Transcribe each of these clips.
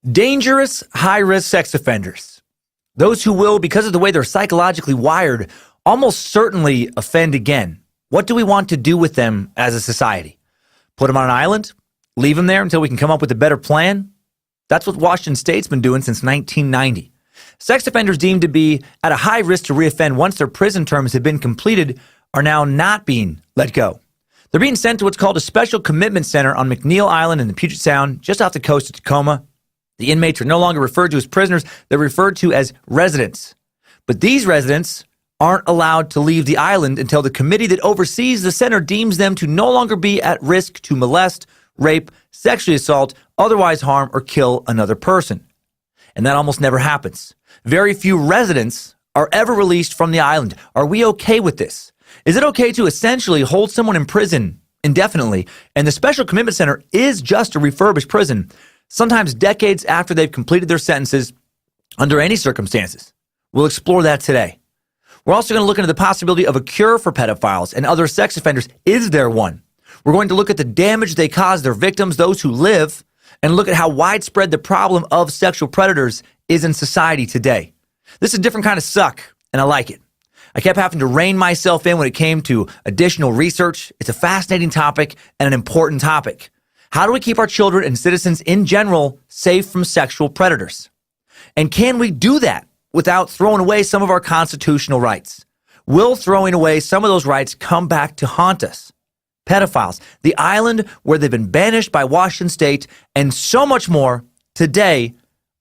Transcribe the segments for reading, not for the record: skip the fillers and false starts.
Dangerous, high-risk sex offenders. Those who will, because of the way they're psychologically wired, almost certainly offend again. What do we want to do with them as a society? Put them on an island? Leave them there until we can come up with a better plan? That's what Washington State's been doing since 1990. Sex offenders deemed to be at a high risk to reoffend once their prison terms have been completed are now not being let go. They're being sent to what's called a special commitment center on McNeil Island in the Puget Sound, just off the coast of Tacoma. The inmates are no longer referred to as prisoners. They're referred to as residents. But these residents aren't allowed to leave the island until the committee that oversees the center deems them to no longer be at risk to molest, rape, sexually assault, otherwise harm, or kill another person. And that almost never happens. Very few residents are ever released from the island. Are we okay with this? Is it okay to essentially hold someone in prison indefinitely? And the Special Commitment Center is just a refurbished prison, sometimes decades after they've completed their sentences under any circumstances. We'll explore that today. We're also going to look into the possibility of a cure for pedophiles and other sex offenders. Is there one? We're going to look at the damage they cause their victims, those who live, and look at how widespread the problem of sexual predators is in society today. This is a different kind of suck, and I like it. I kept having to rein myself in when it came to additional research. It's a fascinating topic and an important topic. How do we keep our children and citizens in general safe from sexual predators? And can we do that without throwing away some of our constitutional rights? Will throwing away some of those rights come back to haunt us? Pedophiles, the island where they've been banished by Washington State, and so much more today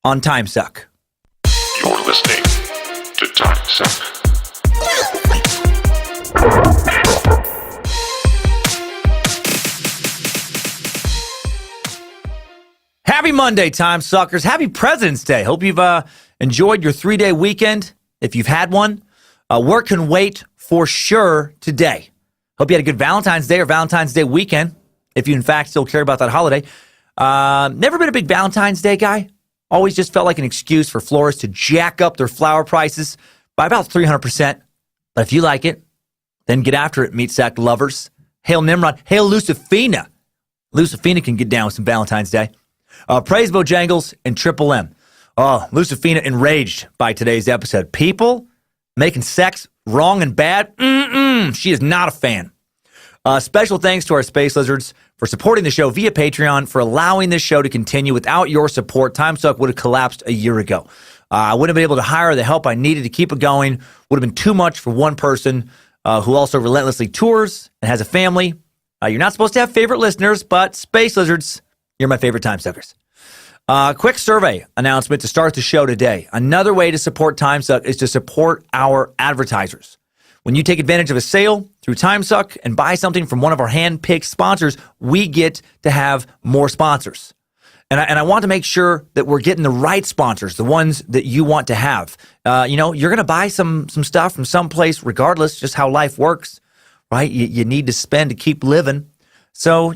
on Timesuck. You're listening to Timesuck. Happy Monday, Time Suckers. Happy President's Day. Hope you've enjoyed your 3-day weekend, if you've had one. Work can wait for sure today. Hope you had a good Valentine's Day or Valentine's Day weekend, if you in fact still care about that holiday. Never been a big Valentine's Day guy. Always just felt like an excuse for florists to jack up their flower prices by about 300%. But if you like it, then get after it, meat sack lovers. Hail Nimrod. Hail Lucifina. Lucifina can get down with some Valentine's Day. Praise Bojangles and Triple M. Oh, Lucifina enraged by today's episode. People making sex wrong and bad? She is not a fan. Special thanks to our space lizards for supporting the show via Patreon, for allowing this show to continue. Without your support, Timesuck would have collapsed a year ago. I wouldn't have been able to hire the help I needed to keep it going. Would have been too much for one person who also relentlessly tours and has a family. You're not supposed to have favorite listeners, but space lizards, you're my favorite Timesuckers. Quick survey announcement to start the show today. Another way to support Timesuck is to support our advertisers. When you take advantage of a sale through Timesuck and buy something from one of our hand-picked sponsors, we get to have more sponsors. And I want to make sure that we're getting the right sponsors, the ones that you want to have. You're going to buy some stuff from someplace regardless, just how life works, right? You need to spend to keep living. So,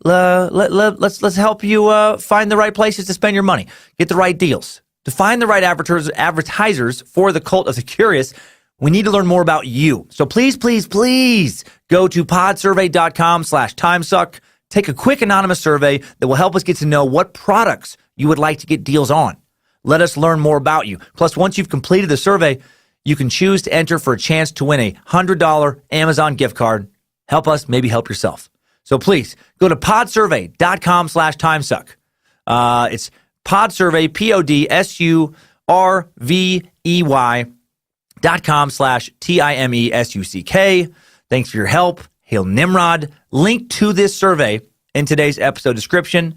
let's help you find the right places to spend your money. Get the right deals. To find the right advertisers for the cult of the curious, we need to learn more about you. So please, please, please go to podsurvey.com/timesuck. Take a quick anonymous survey that will help us get to know what products you would like to get deals on. Let us learn more about you. Plus, once you've completed the survey, you can choose to enter for a chance to win a $100 Amazon gift card. Help us, maybe help yourself. So please go to podsurvey.com/timesuck. It's podsurvey, podsurvey.com/TIMESUCK. Thanks for your help. Hail Nimrod. Link to this survey in today's episode description,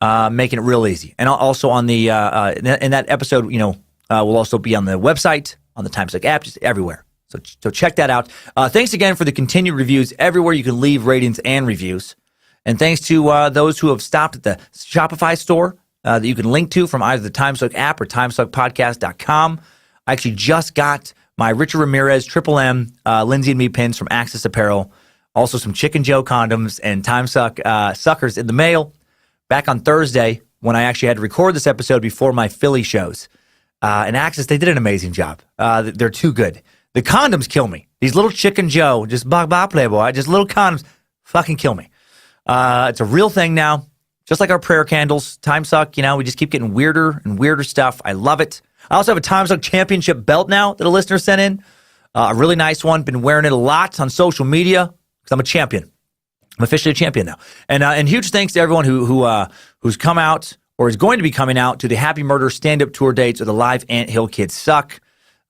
making it real easy. And also on the in that episode, will also be on the website, on the Timesuck app, just everywhere. So check that out. Thanks again for the continued reviews everywhere you can leave ratings and reviews. And thanks to those who have stopped at the Shopify store that you can link to from either the Timesuck app or timesuckpodcast.com. I actually just got my Richard Ramirez, Triple M, Lindsay and Me pins from Axis Apparel. Also some Chicken Joe condoms and Timesuck suckers in the mail. Back on Thursday when I actually had to record this episode before my Philly shows. And Axis, they did an amazing job. They're too good. The condoms kill me. These little Chicken Joe, just blah, blah, playboy, just little condoms fucking kill me. It's a real thing now. Just like our prayer candles, Timesuck, we just keep getting weirder and weirder stuff. I love it. I also have a Timesuck championship belt now that a listener sent in. A really nice one. Been wearing it a lot on social media because I'm a champion. I'm officially a champion now. And huge thanks to everyone who's come out or is going to be coming out to the Happy Murder stand-up tour dates of the live Ant Hill Kids Suck.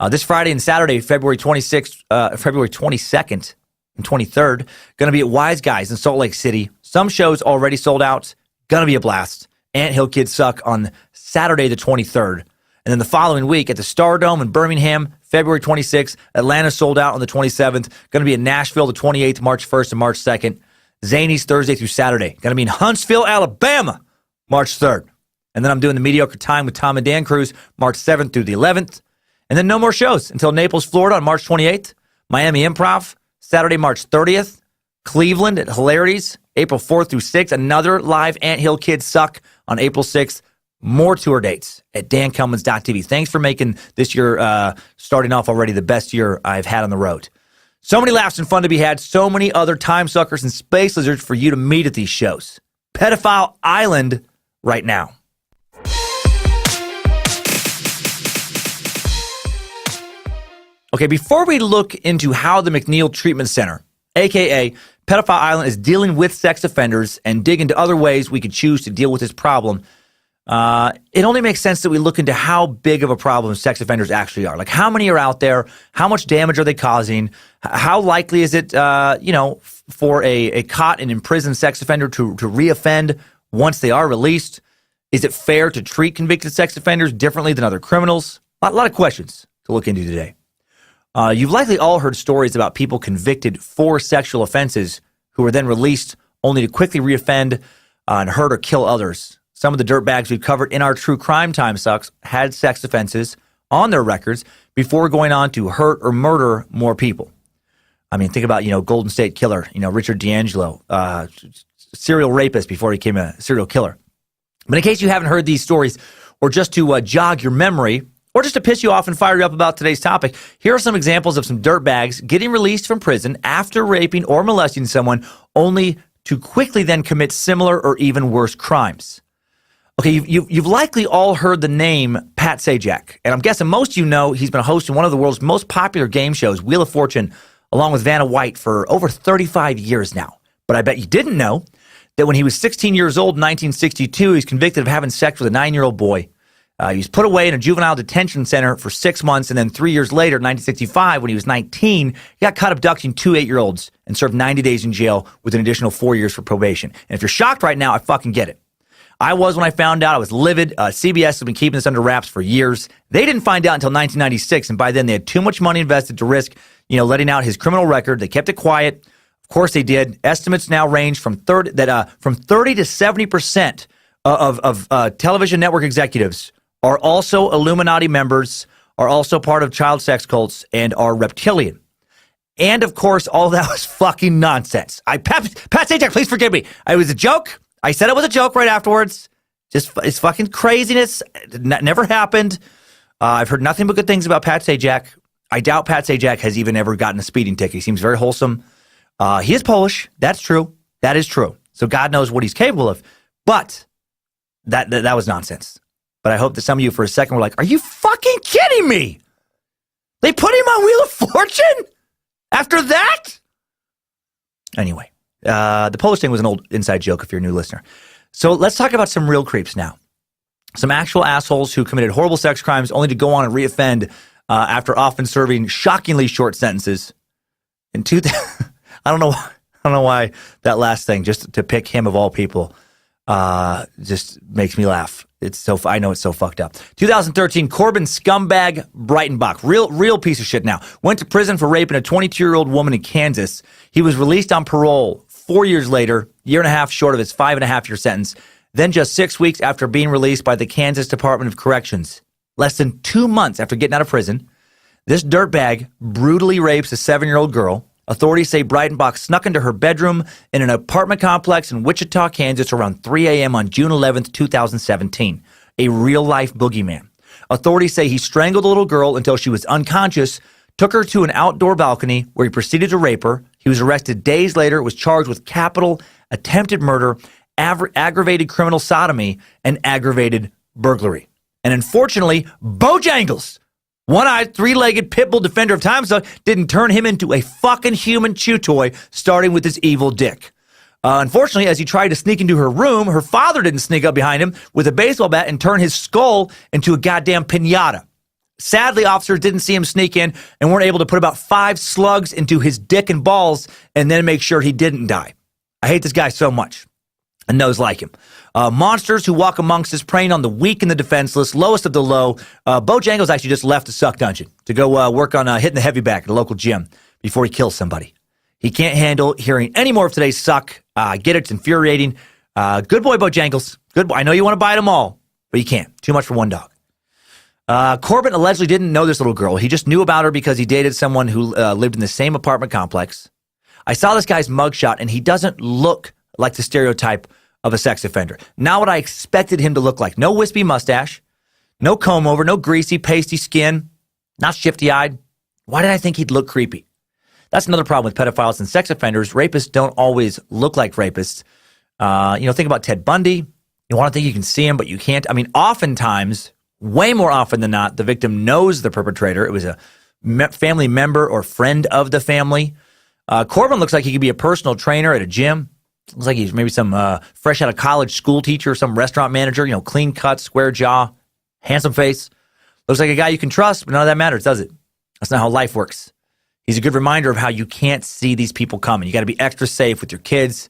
This Friday and Saturday, February 26th, February 22nd and 23rd, going to be at Wise Guys in Salt Lake City. Some shows already sold out. Going to be a blast. Ant Hill Kids Suck on Saturday the 23rd. And then the following week at the Stardome in Birmingham, February 26th. Atlanta sold out on the 27th. Going to be in Nashville the 28th, March 1st and March 2nd. Zany's Thursday through Saturday. Going to be in Huntsville, Alabama, March 3rd. And then I'm doing the Mediocre Time with Tom and Dan Cruise, March 7th through the 11th. And then no more shows until Naples, Florida on March 28th. Miami Improv, Saturday, March 30th. Cleveland at Hilarities, April 4th through 6th. Another live Ant Hill Kids Suck on April 6th. More tour dates at dancummins.tv. Thanks for making this year, starting off already, the best year I've had on the road. So many laughs and fun to be had. So many other time suckers and space lizards for you to meet at these shows. Pedophile Island right now. Okay, before we look into how the McNeil Treatment Center, a.k.a. Pedophile Island, is dealing with sex offenders and dig into other ways we could choose to deal with this problem, it only makes sense that we look into how big of a problem sex offenders actually are. Like, how many are out there? How much damage are they causing? How likely is it, for a caught and imprisoned sex offender to reoffend once they are released? Is it fair to treat convicted sex offenders differently than other criminals? A lot of questions to look into today. You've likely all heard stories about people convicted for sexual offenses who were then released only to quickly reoffend and hurt or kill others. Some of the dirtbags we've covered in our true crime time sucks had sex offenses on their records before going on to hurt or murder more people. I mean, think about, Golden State Killer, Richard D'Angelo, serial rapist before he became a serial killer. But in case you haven't heard these stories, or just to jog your memory, or just to piss you off and fire you up about today's topic, here are some examples of some dirtbags getting released from prison after raping or molesting someone, only to quickly then commit similar or even worse crimes. Okay, you've likely all heard the name Pat Sajak, and I'm guessing most of you know he's been hosting one of the world's most popular game shows, Wheel of Fortune, along with Vanna White for over 35 years now. But I bet you didn't know that when he was 16 years old in 1962, he was convicted of having sex with a 9-year-old boy. He was put away in a juvenile detention center for 6 months, and then 3 years later, 1965, when he was 19, he got caught abducting 2 8-year-olds and served 90 days in jail with an additional 4 years for probation. And if you're shocked right now, I fucking get it. I was when I found out. I was livid. CBS has been keeping this under wraps for years. They didn't find out until 1996, and by then they had too much money invested to risk, letting out his criminal record. They kept it quiet. Of course they did. Estimates now range from 30 to 70% of television network executives are also Illuminati members, are also part of child sex cults, and are reptilian. And of course, all that was fucking nonsense. Pat Sajak, please forgive me. It was a joke. I said it was a joke right afterwards. It's fucking craziness. It never happened. I've heard nothing but good things about Pat Sajak. I doubt Pat Sajak has even ever gotten a speeding ticket. He seems very wholesome. He is Polish. That's true. That is true. So God knows what he's capable of. But that was nonsense. But I hope that some of you for a second were like, are you fucking kidding me? They put him on Wheel of Fortune? After that? Anyway. The Polish thing was an old inside joke if you're a new listener. So let's talk about some real creeps now. Some actual assholes who committed horrible sex crimes only to go on and reoffend after often serving shockingly short sentences. In I don't know why that last thing, just to pick him of all people, just makes me laugh. I know it's so fucked up. 2013, Corbin scumbag Breitenbach, real piece of shit now, went to prison for raping a 22-year-old woman in Kansas. He was released on parole 4 years later, year and a half short of his 5.5-year sentence. Then just 6 weeks after being released by the Kansas Department of Corrections, less than 2 months after getting out of prison, this dirtbag brutally rapes a 7-year-old girl. Authorities say Breitenbach snuck into her bedroom in an apartment complex in Wichita, Kansas around 3 a.m. on June 11th, 2017. A real-life boogeyman. Authorities say he strangled the little girl until she was unconscious, took her to an outdoor balcony where he proceeded to rape her. He was arrested days later, was charged with capital attempted murder, aggravated criminal sodomy, and aggravated burglary. And unfortunately, Bojangles, one-eyed, three-legged pit bull defender of Timesuck, didn't turn him into a fucking human chew toy, starting with his evil dick. Unfortunately, as he tried to sneak into her room, her father didn't sneak up behind him with a baseball bat and turn his skull into a goddamn piñata. Sadly, officers didn't see him sneak in and weren't able to put about 5 slugs into his dick and balls and then make sure he didn't die. I hate this guy so much. And those like him. Monsters who walk amongst us, preying on the weak and the defenseless, lowest of the low. Bojangles actually just left the Suck Dungeon to go work on hitting the heavy back at a local gym before he kills somebody. He can't handle hearing any more of today's suck. I get it. It's infuriating. Good boy, Bojangles. Good boy. I know you want to bite them all, but you can't. Too much for one dog. Corbin allegedly didn't know this little girl. He just knew about her because he dated someone who lived in the same apartment complex. I saw this guy's mugshot, and he doesn't look like the stereotype of a sex offender. Not what I expected him to look like. No wispy mustache, no comb over, no greasy, pasty skin, not shifty-eyed. Why did I think he'd look creepy? That's another problem with pedophiles and sex offenders. Rapists don't always look like rapists. Think about Ted Bundy. You want to think you can see him, but you can't. I mean, oftentimes, way more often than not, the victim knows the perpetrator. It was a family member or friend of the family. Corbin looks like he could be a personal trainer at a gym. Looks like he's maybe some fresh out of college school teacher, some restaurant manager, clean cut, square jaw, handsome face. Looks like a guy you can trust, but none of that matters, does it? That's not how life works. He's a good reminder of how you can't see these people coming. You got to be extra safe with your kids.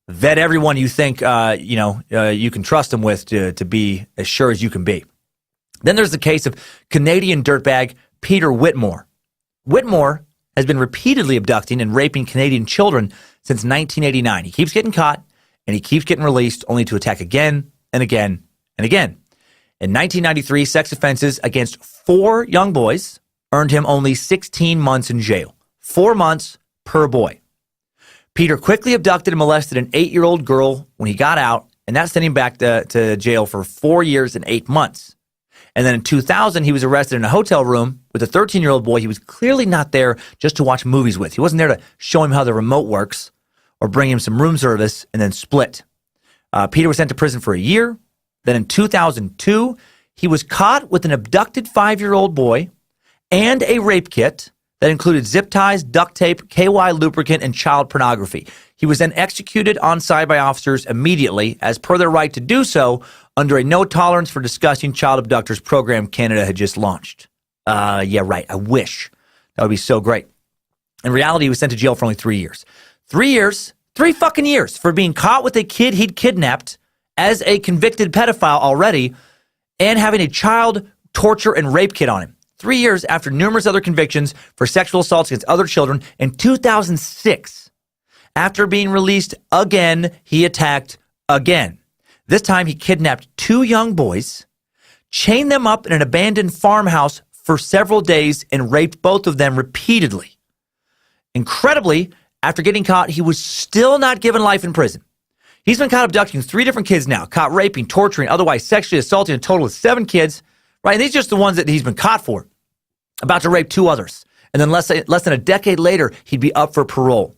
Vet everyone you think you can trust them with to be as sure as you can be. Then there's the case of Canadian dirtbag Peter Whitmore. Whitmore has been repeatedly abducting and raping Canadian children since 1989. He keeps getting caught, and he keeps getting released, only to attack again and again and again. In 1993, sex offenses against 4 young boys earned him only 16 months in jail. 4 months per boy. Peter quickly abducted and molested an 8-year-old girl when he got out, and that sent him back to jail for 4 years and 8 months. And then in 2000, he was arrested in a hotel room with a 13-year-old boy he was clearly not there just to watch movies with. He wasn't there to show him how the remote works or bring him some room service and then split. Peter was sent to prison for a year. Then in 2002, he was caught with an abducted 5-year-old boy and a rape kit that included zip ties, duct tape, KY lubricant, and child pornography. He was then executed on site by officers immediately, as per their right to do so, under a no tolerance for disgusting child abductors program Canada had just launched. Yeah, right. I wish. That would be so great. In reality, he was sent to jail for only 3 years. 3 years, 3 fucking years for being caught with a kid he'd kidnapped as a convicted pedophile already and having a child torture and rape kit on him. 3 years after numerous other convictions for sexual assaults against other children. In 2006, after being released again, he attacked again. This time, he kidnapped 2 young boys, chained them up in an abandoned farmhouse for several days, and raped both of them repeatedly. Incredibly, after getting caught, he was still not given life in prison. He's been caught abducting 3 different kids now, caught raping, torturing, otherwise sexually assaulting a total of 7 kids. Right, and these are just the ones that he's been caught for. About to rape 2 others. And then less than a decade later, he'd be up for parole.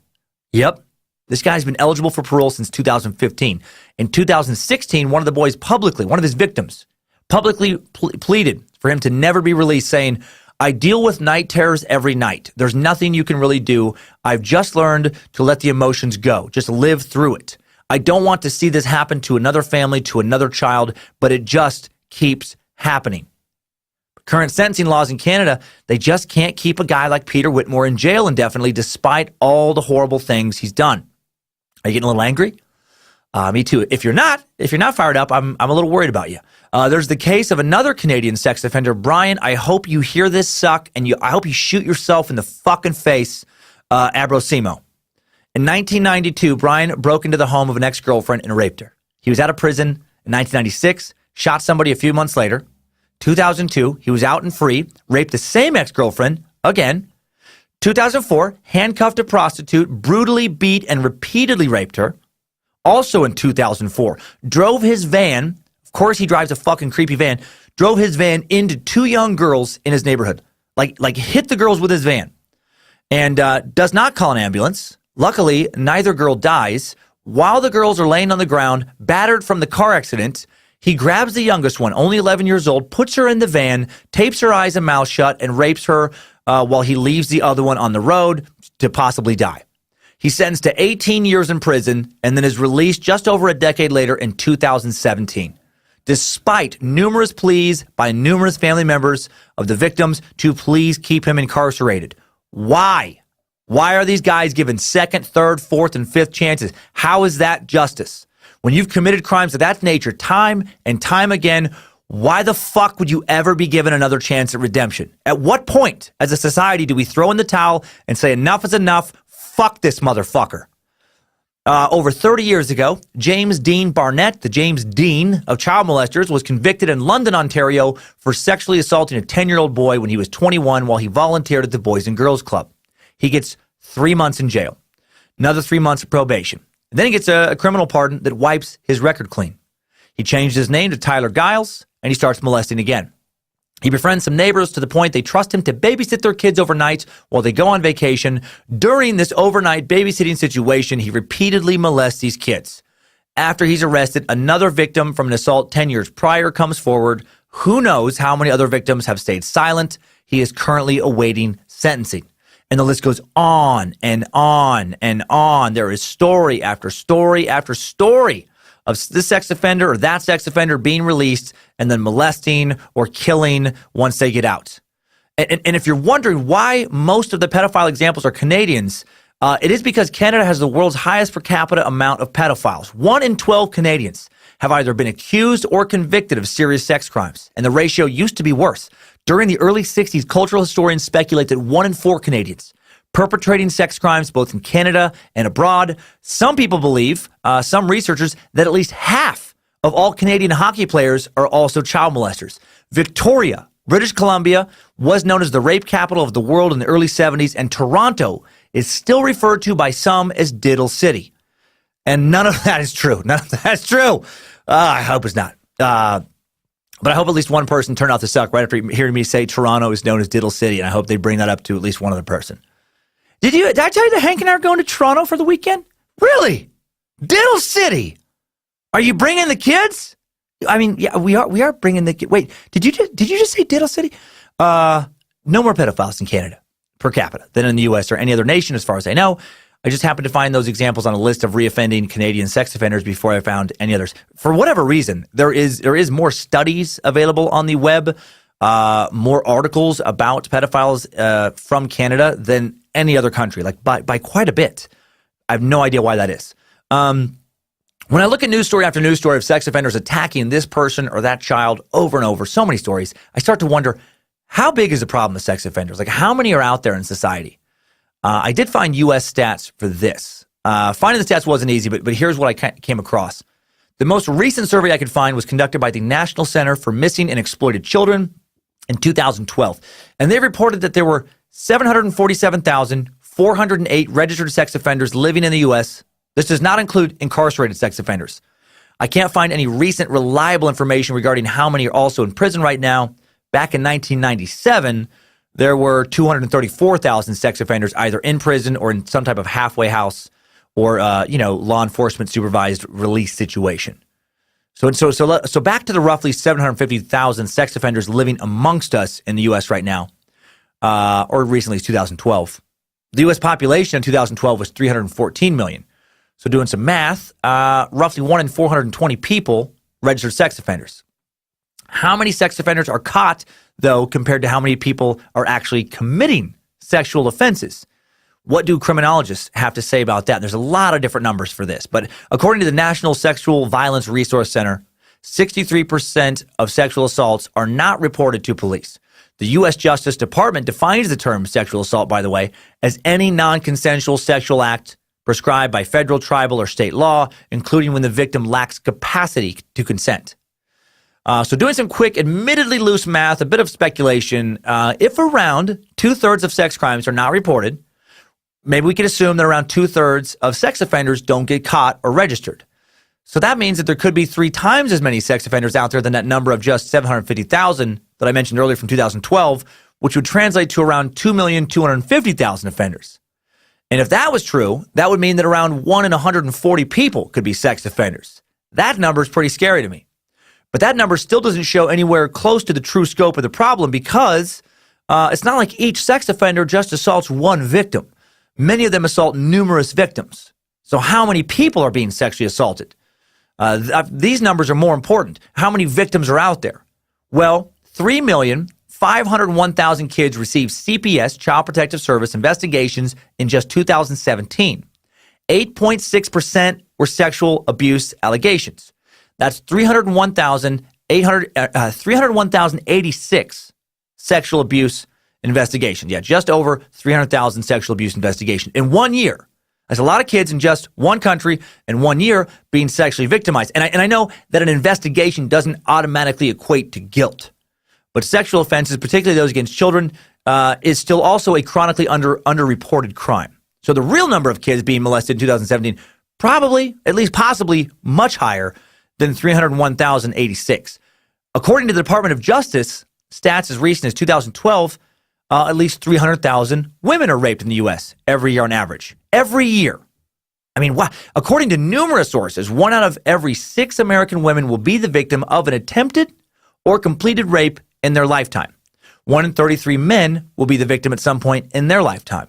Yep, this guy's been eligible for parole since 2015. In 2016, one of the boys one of his victims, publicly pleaded for him to never be released, saying, "I deal with night terrors every night. There's nothing you can really do. I've just learned to let the emotions go. Just live through it. I don't want to see this happen to another family, to another child, but it just keeps happening." Current sentencing laws in Canada, they just can't keep a guy like Peter Whitmore in jail indefinitely despite all the horrible things he's done. Are you getting a little angry? Me too. If you're not fired up, I'm a little worried about you. There's the case of another Canadian sex offender, Brian. I hope you hear this suck, and I hope you shoot yourself in the fucking face, Abrosimo. In 1992, Brian broke into the home of an ex-girlfriend and raped her. He was out of prison in 1996, shot somebody a few months later. 2002, he was out and free, raped the same ex-girlfriend again. 2004, handcuffed a prostitute, brutally beat and repeatedly raped her. Also in 2004, drove his van, of course he drives a fucking creepy van, drove his van into 2 young girls in his neighborhood. Like hit the girls with his van. And does not call an ambulance. Luckily, neither girl dies. while the girls are laying on the ground, battered from the car accident, he grabs the youngest one, only 11 years old, puts her in the van, tapes her eyes and mouth shut, and rapes her while he leaves the other one on the road to possibly die. He's sentenced to 18 years in prison and then is released just over a decade later in 2017, despite numerous pleas by numerous family members of the victims to please keep him incarcerated. Why? Why are these guys given second, third, fourth, and fifth chances? How is that justice? When you've committed crimes of that nature time and time again, why the fuck would you ever be given another chance at redemption? At what point as a society do we throw in the towel and say enough is enough? Fuck this motherfucker. Over 30 years ago, James Dean Barnett, the James Dean of child molesters, was convicted in London, Ontario for sexually assaulting a 10-year-old boy when he was 21 while he volunteered at the Boys and Girls Club. He gets 3 months in jail, another 3 months of probation. And then he gets a criminal pardon that wipes his record clean. He changed his name to Tyler Giles, and he starts molesting again. He befriends some neighbors to the point they trust him to babysit their kids overnight while they go on vacation. During this overnight babysitting situation, he repeatedly molests these kids. After he's arrested, another victim from an assault 10 years prior comes forward. Who knows how many other victims have stayed silent? He is currently awaiting sentencing. And the list goes on and on and on. There is story after story after story of this sex offender or that sex offender being released and then molesting or killing once they get out. And if you're wondering why most of the pedophile examples are Canadians, it is because Canada has the world's highest per capita amount of pedophiles. 1 in 12 Canadians have either been accused or convicted of serious sex crimes, and the ratio used to be worse. During the early 60s, cultural historians speculate that 1 in 4 Canadians perpetrating sex crimes both in Canada and abroad. Some people believe, some researchers, that at least half of all Canadian hockey players are also child molesters. Victoria, British Columbia, was known as the rape capital of the world in the early 70s, and Toronto is still referred to by some as Diddle City. And none of that is true. None of that is true. I hope it's not. But I hope at least one person turned out to suck right after hearing me say Toronto is known as Diddle City, and I hope they bring that up to at least one other person. Did I tell you that Hank and I are going to Toronto for the weekend? Really? Diddle City? Are you bringing the kids? I mean, yeah, we are bringing the kids. Wait, did you just say Diddle City? No more pedophiles in Canada per capita than in the U.S. or any other nation, as far as I know. I just happened to find those examples on a list of reoffending Canadian sex offenders before I found any others. For whatever reason, there is more studies available on the web, more articles about pedophiles from Canada than any other country, like by quite a bit. I have no idea why that is. When I look at news story after news story of sex offenders attacking this person or that child over and over, so many stories, I start to wonder, how big is the problem with sex offenders? Like, how many are out there in society? I did find U.S. stats for this. Finding the stats wasn't easy, but here's what I came across. The most recent survey I could find was conducted by the National Center for Missing and Exploited Children in 2012. And they reported that there were 747,408 registered sex offenders living in the U.S. This does not include incarcerated sex offenders. I can't find any recent reliable information regarding how many are also in prison right now. Back in 1997, there were 234,000 sex offenders either in prison or in some type of halfway house or law enforcement supervised release situation. So back to the roughly 750,000 sex offenders living amongst us in the U.S. right now, or recently 2012. The U.S. population in 2012 was 314 million. So doing some math, roughly 1 in 420 people registered sex offenders. How many sex offenders are caught, though, compared to how many people are actually committing sexual offenses? What do criminologists have to say about that? There's a lot of different numbers for this, but according to the National Sexual Violence Resource Center, 63% of sexual assaults are not reported to police. The U.S. Justice Department defines the term sexual assault, by the way, as any non-consensual sexual act prescribed by federal, tribal, or state law, including when the victim lacks capacity to consent. So doing some quick, admittedly loose math, a bit of speculation, if around 2/3 of sex crimes are not reported, maybe we can assume that around 2/3 of sex offenders don't get caught or registered. So that means that there could be 3 times as many sex offenders out there than that number of just 750,000 that I mentioned earlier from 2012, which would translate to around 2,250,000 offenders. And if that was true, that would mean that around 1 in 140 people could be sex offenders. That number is pretty scary to me. But that number still doesn't show anywhere close to the true scope of the problem because it's not like each sex offender just assaults one victim. Many of them assault numerous victims. So how many people are being sexually assaulted? These numbers are more important. How many victims are out there? Well, 3,501,000 kids received CPS, Child Protective Service, investigations in just 2017. 8.6% were sexual abuse allegations. That's 301,086 sexual abuse investigations. Yeah, just over 300,000 sexual abuse investigations in 1 year. That's a lot of kids in just one country in 1 year being sexually victimized. And I know that an investigation doesn't automatically equate to guilt. But sexual offenses, particularly those against children, is still also a chronically underreported crime. So the real number of kids being molested in 2017, probably, at least possibly, much higher than 301,086. According to the Department of Justice, stats as recent as 2012, at least 300,000 women are raped in the U.S. every year on average. Every year. I mean, wow. According to numerous sources, 1 out of every 6 American women will be the victim of an attempted or completed rape in their lifetime. 1 in 33 men will be the victim at some point in their lifetime.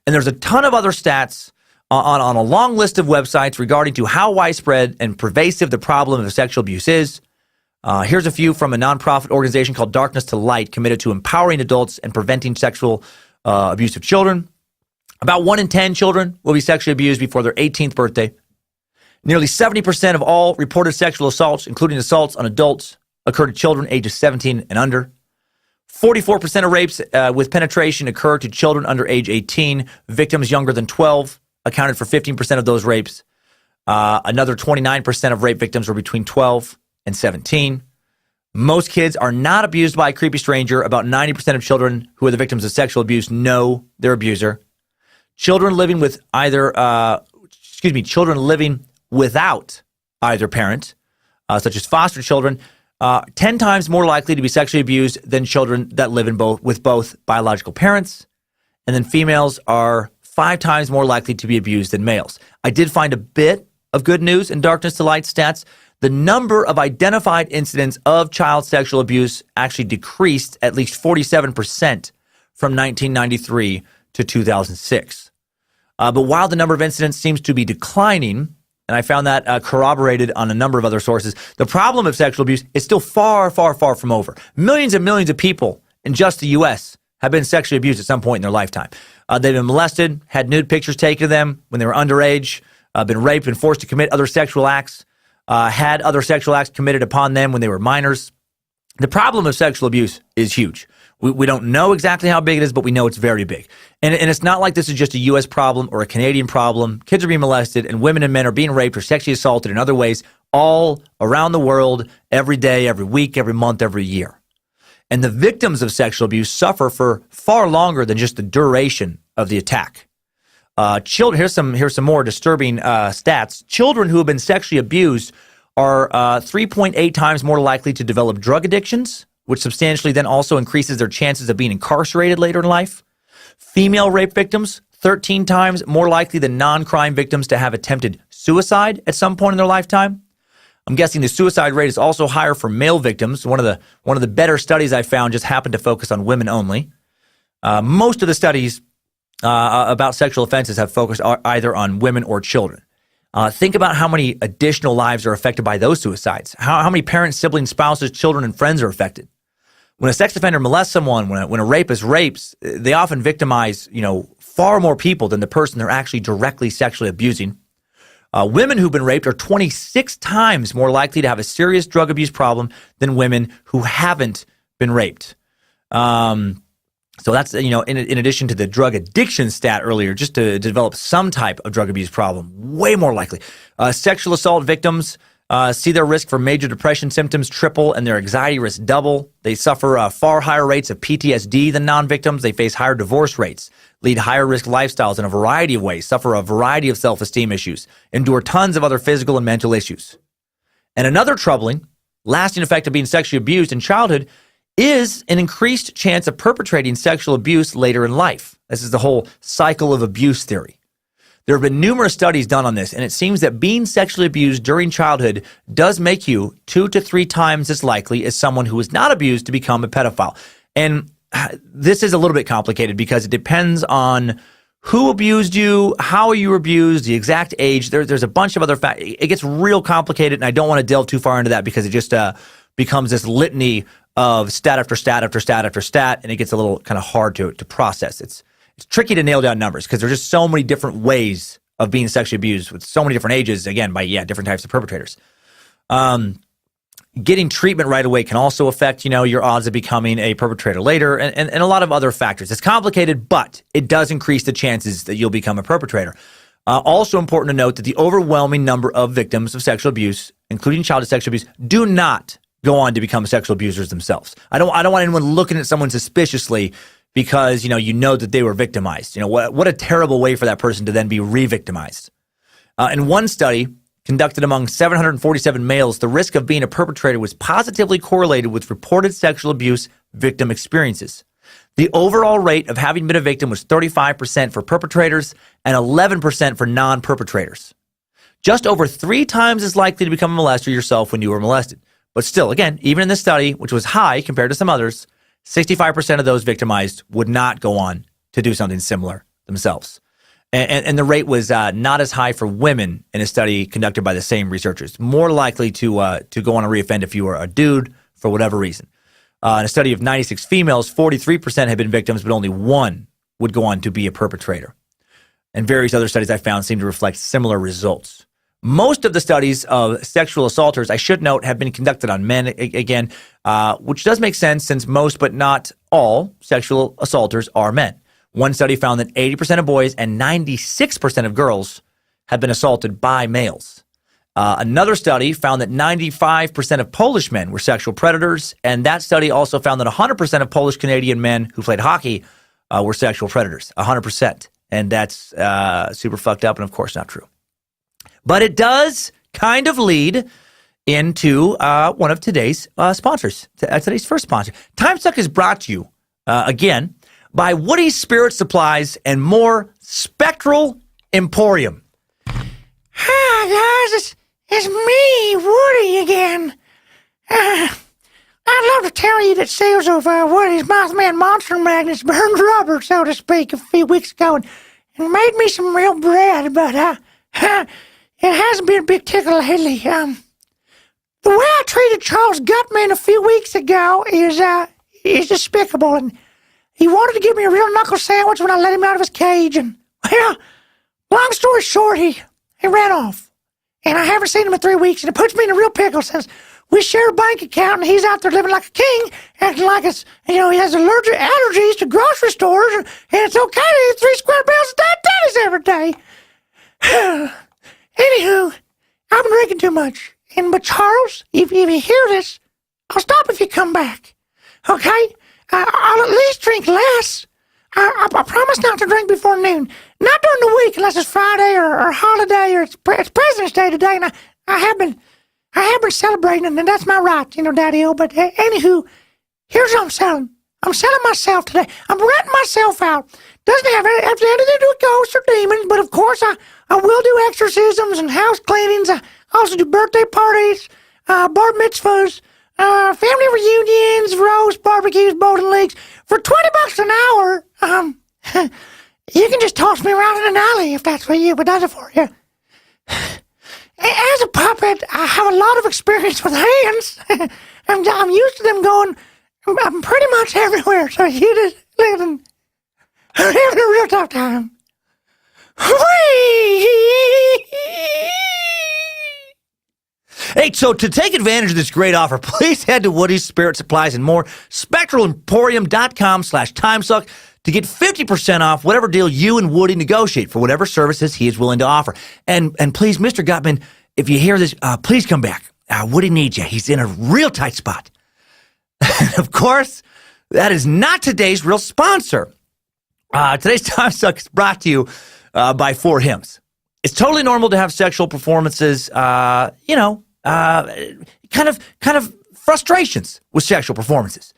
And there's a ton of other stats on a long list of websites regarding to how widespread and pervasive the problem of sexual abuse is. Here's a few from a nonprofit organization called Darkness to Light, committed to empowering adults and preventing sexual abuse of children. About 1 in 10 children will be sexually abused before their 18th birthday. Nearly 70% of all reported sexual assaults, including assaults on adults, occur to children ages 17 and under. 44% of rapes with penetration occur to children under age 18. Victims younger than 12 accounted for 15% of those rapes. Another 29% of rape victims were between 12 and 17. Most kids are not abused by a creepy stranger. About 90% of children who are the victims of sexual abuse know their abuser. Children living with children living without either parent, such as foster children, 10 times more likely to be sexually abused than children that live with both biological parents. And then females are 5 times more likely to be abused than males. I did find a bit of good news in Darkness to Light stats. The number of identified incidents of child sexual abuse actually decreased at least 47% from 1993 to 2006. But while the number of incidents seems to be declining, and I found that corroborated on a number of other sources, the problem of sexual abuse is still far, far, far from over. Millions and millions of people in just the U.S. have been sexually abused at some point in their lifetime. They've been molested, had nude pictures taken of them when they were underage, been raped and forced to commit other sexual acts, had other sexual acts committed upon them when they were minors. The problem of sexual abuse is huge. We don't know exactly how big it is, but we know it's very big. And it's not like this is just a U.S. problem or a Canadian problem. Kids are being molested, and women and men are being raped or sexually assaulted in other ways all around the world, every day, every week, every month, every year. And the victims of sexual abuse suffer for far longer than just the duration of the attack. Children. Here's some more disturbing stats. Children who have been sexually abused are 3.8 times more likely to develop drug addictions, which substantially then also increases their chances of being incarcerated later in life. Female rape victims, 13 times more likely than non-crime victims to have attempted suicide at some point in their lifetime. I'm guessing the suicide rate is also higher for male victims. One of the better studies I found just happened to focus on women only. Most of the studies about sexual offenses have focused either on women or children. Think about how many additional lives are affected by those suicides. How many parents, siblings, spouses, children, and friends are affected. When a sex offender molests someone, when a rapist rapes, they often victimize, far more people than the person they're actually directly sexually abusing. Women who've been raped are 26 times more likely to have a serious drug abuse problem than women who haven't been raped. So that's, in addition to the drug addiction stat earlier, just to develop some type of drug abuse problem, way more likely. Sexual assault victims see their risk for major depression symptoms triple and their anxiety risk double. They suffer far higher rates of PTSD than non-victims. They face higher divorce rates, lead higher risk lifestyles in a variety of ways, suffer a variety of self-esteem issues, endure tons of other physical and mental issues. And another troubling, lasting effect of being sexually abused in childhood is an increased chance of perpetrating sexual abuse later in life. This is the whole cycle of abuse theory. There have been numerous studies done on this, and it seems that being sexually abused during childhood does make you 2 to 3 times as likely as someone who is not abused to become a pedophile. And this is a little bit complicated because it depends on who abused you, how you were abused, the exact age. There's a bunch of other factors. It gets real complicated, and I don't want to delve too far into that because it just becomes this litany of stat after stat after stat after stat, and it gets a little kind of hard to process. It's tricky to nail down numbers because there's just so many different ways of being sexually abused with so many different ages, again, by different types of perpetrators. Getting treatment right away can also affect, your odds of becoming a perpetrator later and a lot of other factors. It's complicated, but it does increase the chances that you'll become a perpetrator. Also important to note that the overwhelming number of victims of sexual abuse, including childhood sexual abuse, do not go on to become sexual abusers themselves. I don't want anyone looking at someone suspiciously because, you know that they were victimized. What a terrible way for that person to then be re-victimized. In one study conducted among 747 males, the risk of being a perpetrator was positively correlated with reported sexual abuse victim experiences. The overall rate of having been a victim was 35% for perpetrators and 11% for non-perpetrators. Just over 3 times as likely to become a molester yourself when you were molested. But still, again, even in this study, which was high compared to some others, 65% of those victimized would not go on to do something similar themselves. And the rate was not as high for women in a study conducted by the same researchers. More likely to go on and reoffend if you were a dude for whatever reason. In a study of 96 females, 43% had been victims, but only 1 would go on to be a perpetrator. And various other studies I found seem to reflect similar results. Most of the studies of sexual assaulters, I should note, have been conducted on men, again, which does make sense since most but not all sexual assaulters are men. One study found that 80% of boys and 96% of girls had been assaulted by males. Another study found that 95% of Polish men were sexual predators, and that study also found that 100% of Polish Canadian men who played hockey were sexual predators, 100%. And that's super fucked up and, of course, not true. But it does kind of lead into one of today's sponsors, today's first sponsor. Timesuck is brought to you, again, by Woody's Spirit Supplies and more Spectral Emporium. Hi, guys. It's me, Woody, again. I'd love to tell you that sales of Woody's Mothman Monster Magnets burned rubber, so to speak, a few weeks ago and made me some real bread, but it hasn't been a big tickle lately. The way I treated Charles Gutman a few weeks ago is despicable, and he wanted to give me a real knuckle sandwich when I let him out of his cage, and, well, long story short, he ran off. And I haven't seen him in 3 weeks, and it puts me in a real pickle since we share a bank account, and he's out there living like a king, acting like it's, he has allergies to grocery stores, and it's okay to eat 3 square bills of daddies every day. Anywho, I've been drinking too much. But Charles, if you hear this, I'll stop if you come back. Okay? I'll at least drink less. I promise not to drink before noon. Not during the week unless it's Friday or holiday or it's President's Day today. And I have been celebrating, and that's my right, Daddy-o. But anywho, here's what I'm selling. I'm selling myself today. I'm renting myself out. Doesn't have anything to do with ghosts or demons, but of course I will do exorcisms and house cleanings. I also do birthday parties, bar mitzvahs, family reunions, roast, barbecues, bowling leagues. For $20 an hour, you can just toss me around in an alley if that's what does it for you. As a puppet, I have a lot of experience with hands. I'm used to them going pretty much everywhere, so you just living a real tough time. Hey, so to take advantage of this great offer, please head to Woody's Spirit Supplies and more, spectralemporium.com/timesuck to get 50% off whatever deal you and Woody negotiate for whatever services he is willing to offer. And please, Mr. Gutman, if you hear this, please come back. Woody needs you. He's in a real tight spot. Of course, that is not today's real sponsor. Today's Timesuck is brought to you by 4 Hymns. It's totally normal to have sexual performances, kind of frustrations with sexual performances.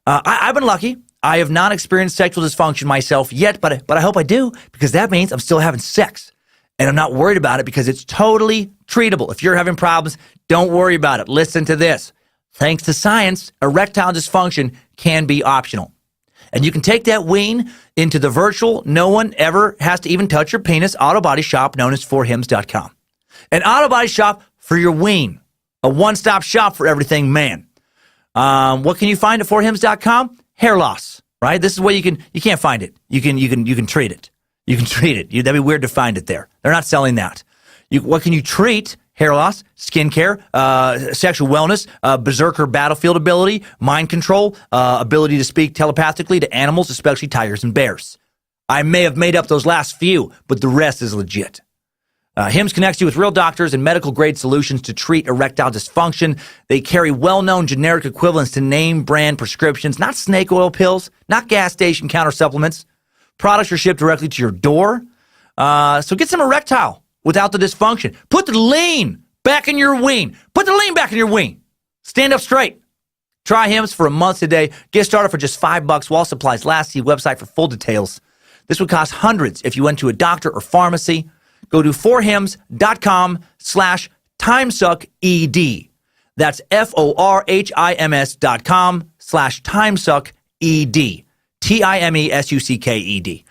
I've been lucky. I have not experienced sexual dysfunction myself yet, but I hope I do, because that means I'm still having sex. And I'm not worried about it because it's totally treatable. If you're having problems, don't worry about it. Listen to this. Thanks to science, erectile dysfunction can be optional. And you can take that ween into the virtual, no one ever has to even touch your penis, auto body shop known as forhims.com. An auto body shop for your ween. A one-stop shop for everything man. What can you find at forhims.com? Hair loss, right? This is where you can't find it. You can treat it. You can treat it. That'd be weird to find it there. They're not selling that. What can you treat? Hair loss, skincare, sexual wellness, berserker battlefield ability, mind control, ability to speak telepathically to animals, especially tigers and bears. I may have made up those last few, but the rest is legit. HIMS connects you with real doctors and medical-grade solutions to treat erectile dysfunction. They carry well-known generic equivalents to name-brand prescriptions, not snake oil pills, not gas station counter supplements. Products are shipped directly to your door. So get some erectile without the dysfunction. Put the lean back in your ween. Put the lean back in your ween. Stand up straight. Try HIMS for a month today. Get started for just $5 while supplies last. See website for full details. This would cost hundreds if you went to a doctor or pharmacy. Go to forhims.com/timesucked. That's forhims.com/timesucked. TIMESUCKED.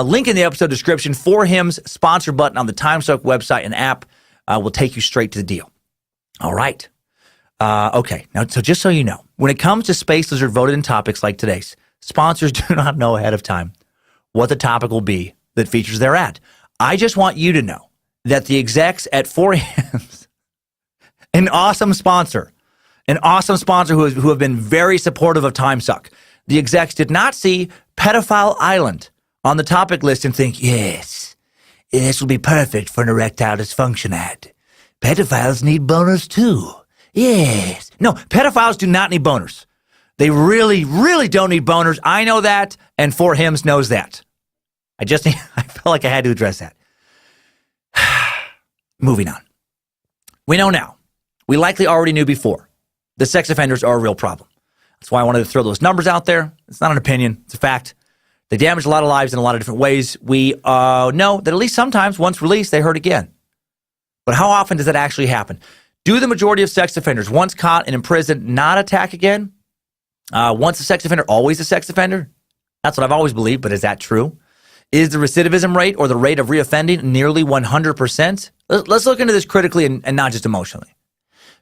Link in the episode description. For HIMS sponsor button on the Timesuck website and app will take you straight to the deal. All right. Okay. Now, so just so you know, when it comes to Space Lizard voted in topics like today's, sponsors do not know ahead of time what the topic will be that features their ad. I just want you to know that the execs at For HIMS, an awesome sponsor who have been very supportive of Timesuck. The execs did not see Pedophile Island on the topic list and think, yes, this will be perfect for an erectile dysfunction ad. Pedophiles need boners too. Yes. No, pedophiles do not need boners. They really, really don't need boners. I know that, and For HIMS knows that. I felt like I had to address that. Moving on. We know now. We likely already knew before. The sex offenders are a real problem. That's why I wanted to throw those numbers out there. It's not an opinion. It's a fact. They damage a lot of lives in a lot of different ways. We know that at least sometimes, once released, they hurt again. But how often does that actually happen? Do the majority of sex offenders, once caught and imprisoned, not attack again? Once a sex offender, always a sex offender? That's what I've always believed, but is that true? Is the recidivism rate or the rate of reoffending nearly 100%? Let's look into this critically and not just emotionally.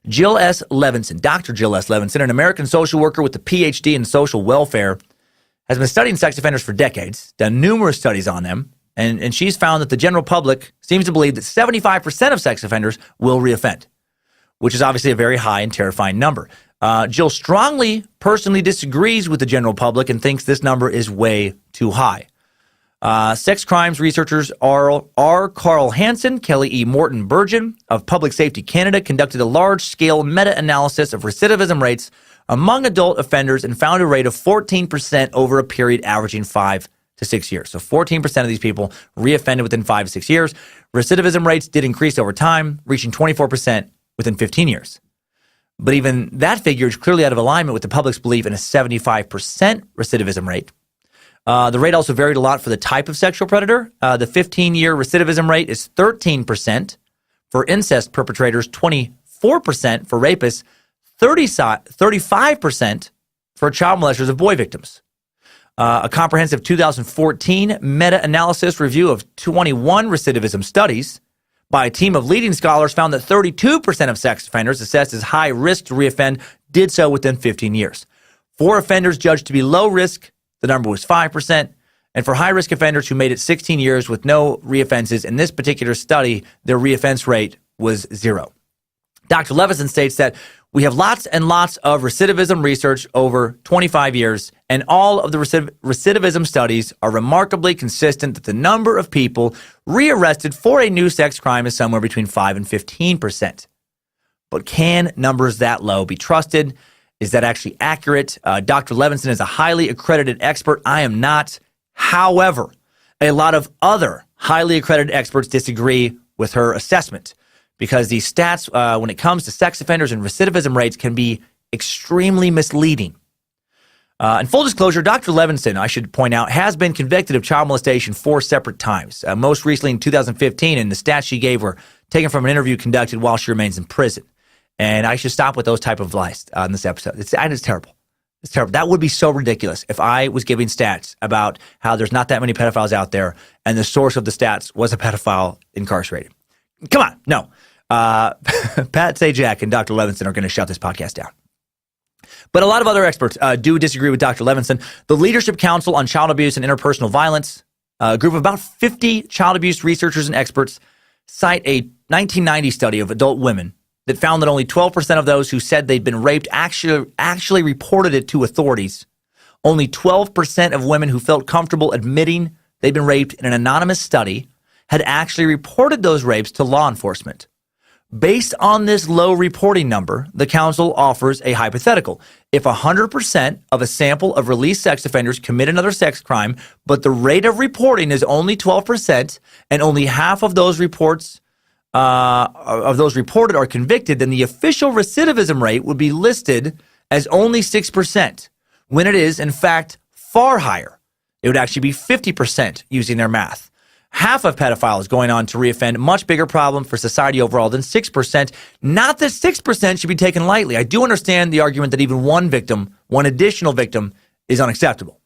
Jill S. Levinson, Dr. Jill S. Levinson, an American social worker with a PhD in social welfare, has been studying sex offenders for decades, done numerous studies on them, and she's found that the general public seems to believe that 75% of sex offenders will reoffend, which is obviously a very high and terrifying number. Jill strongly personally disagrees with the general public and thinks this number is way too high. Sex crimes researchers R. Carl Hansen, Kelly E. Morton Burgeon of Public Safety Canada conducted a large-scale meta-analysis of recidivism rates among adult offenders and found a rate of 14% over a period averaging 5 to 6 years. So 14% of these people reoffended within 5 to 6 years. Recidivism rates did increase over time, reaching 24% within 15 years. But even that figure is clearly out of alignment with the public's belief in a 75% recidivism rate. The rate also varied a lot for the type of sexual predator. The 15-year recidivism rate is 13% for incest perpetrators, 24% for rapists, 35% for child molesters of boy victims. A comprehensive 2014 meta-analysis review of 21 recidivism studies by a team of leading scholars found that 32% of sex offenders assessed as high risk to reoffend did so within 15 years. For offenders judged to be low risk, the number was 5%. And for high-risk offenders who made it 16 years with no reoffenses, in this particular study, their reoffense rate was 0. Dr. Levinson states that we have lots and lots of recidivism research over 25 years, and all of the recidivism studies are remarkably consistent that the number of people rearrested for a new sex crime is somewhere between 5 and 15%. But can numbers that low be trusted? Is that actually accurate? Dr. Levinson is a highly accredited expert. I am not. However, a lot of other highly accredited experts disagree with her assessment because these stats, when it comes to sex offenders and recidivism rates, can be extremely misleading. In full disclosure, Dr. Levinson, I should point out, has been convicted of child molestation 4 separate times, most recently in 2015, and the stats she gave were taken from an interview conducted while she remains in prison. And I should stop with those type of lies on this episode. It's terrible. It's terrible. That would be so ridiculous if I was giving stats about how there's not that many pedophiles out there and the source of the stats was a pedophile incarcerated. Come on. No. Pat Sajak and Dr. Levinson are going to shut this podcast down. But a lot of other experts do disagree with Dr. Levinson. The Leadership Council on Child Abuse and Interpersonal Violence, a group of about 50 child abuse researchers and experts, cite a 1990 study of adult women that found that only 12% of those who said they'd been raped actually reported it to authorities. Only 12% of women who felt comfortable admitting they'd been raped in an anonymous study had actually reported those rapes to law enforcement. Based on this low reporting number, the council offers a hypothetical. If 100% of a sample of released sex offenders commit another sex crime, but the rate of reporting is only 12%, and only half of those reported are convicted, then the official recidivism rate would be listed as only 6%, when it is, in fact, far higher. It would actually be 50% using their math. Half of pedophiles going on to reoffend, much bigger problem for society overall than 6%. Not that 6% should be taken lightly. I do understand the argument that even one additional victim, is unacceptable.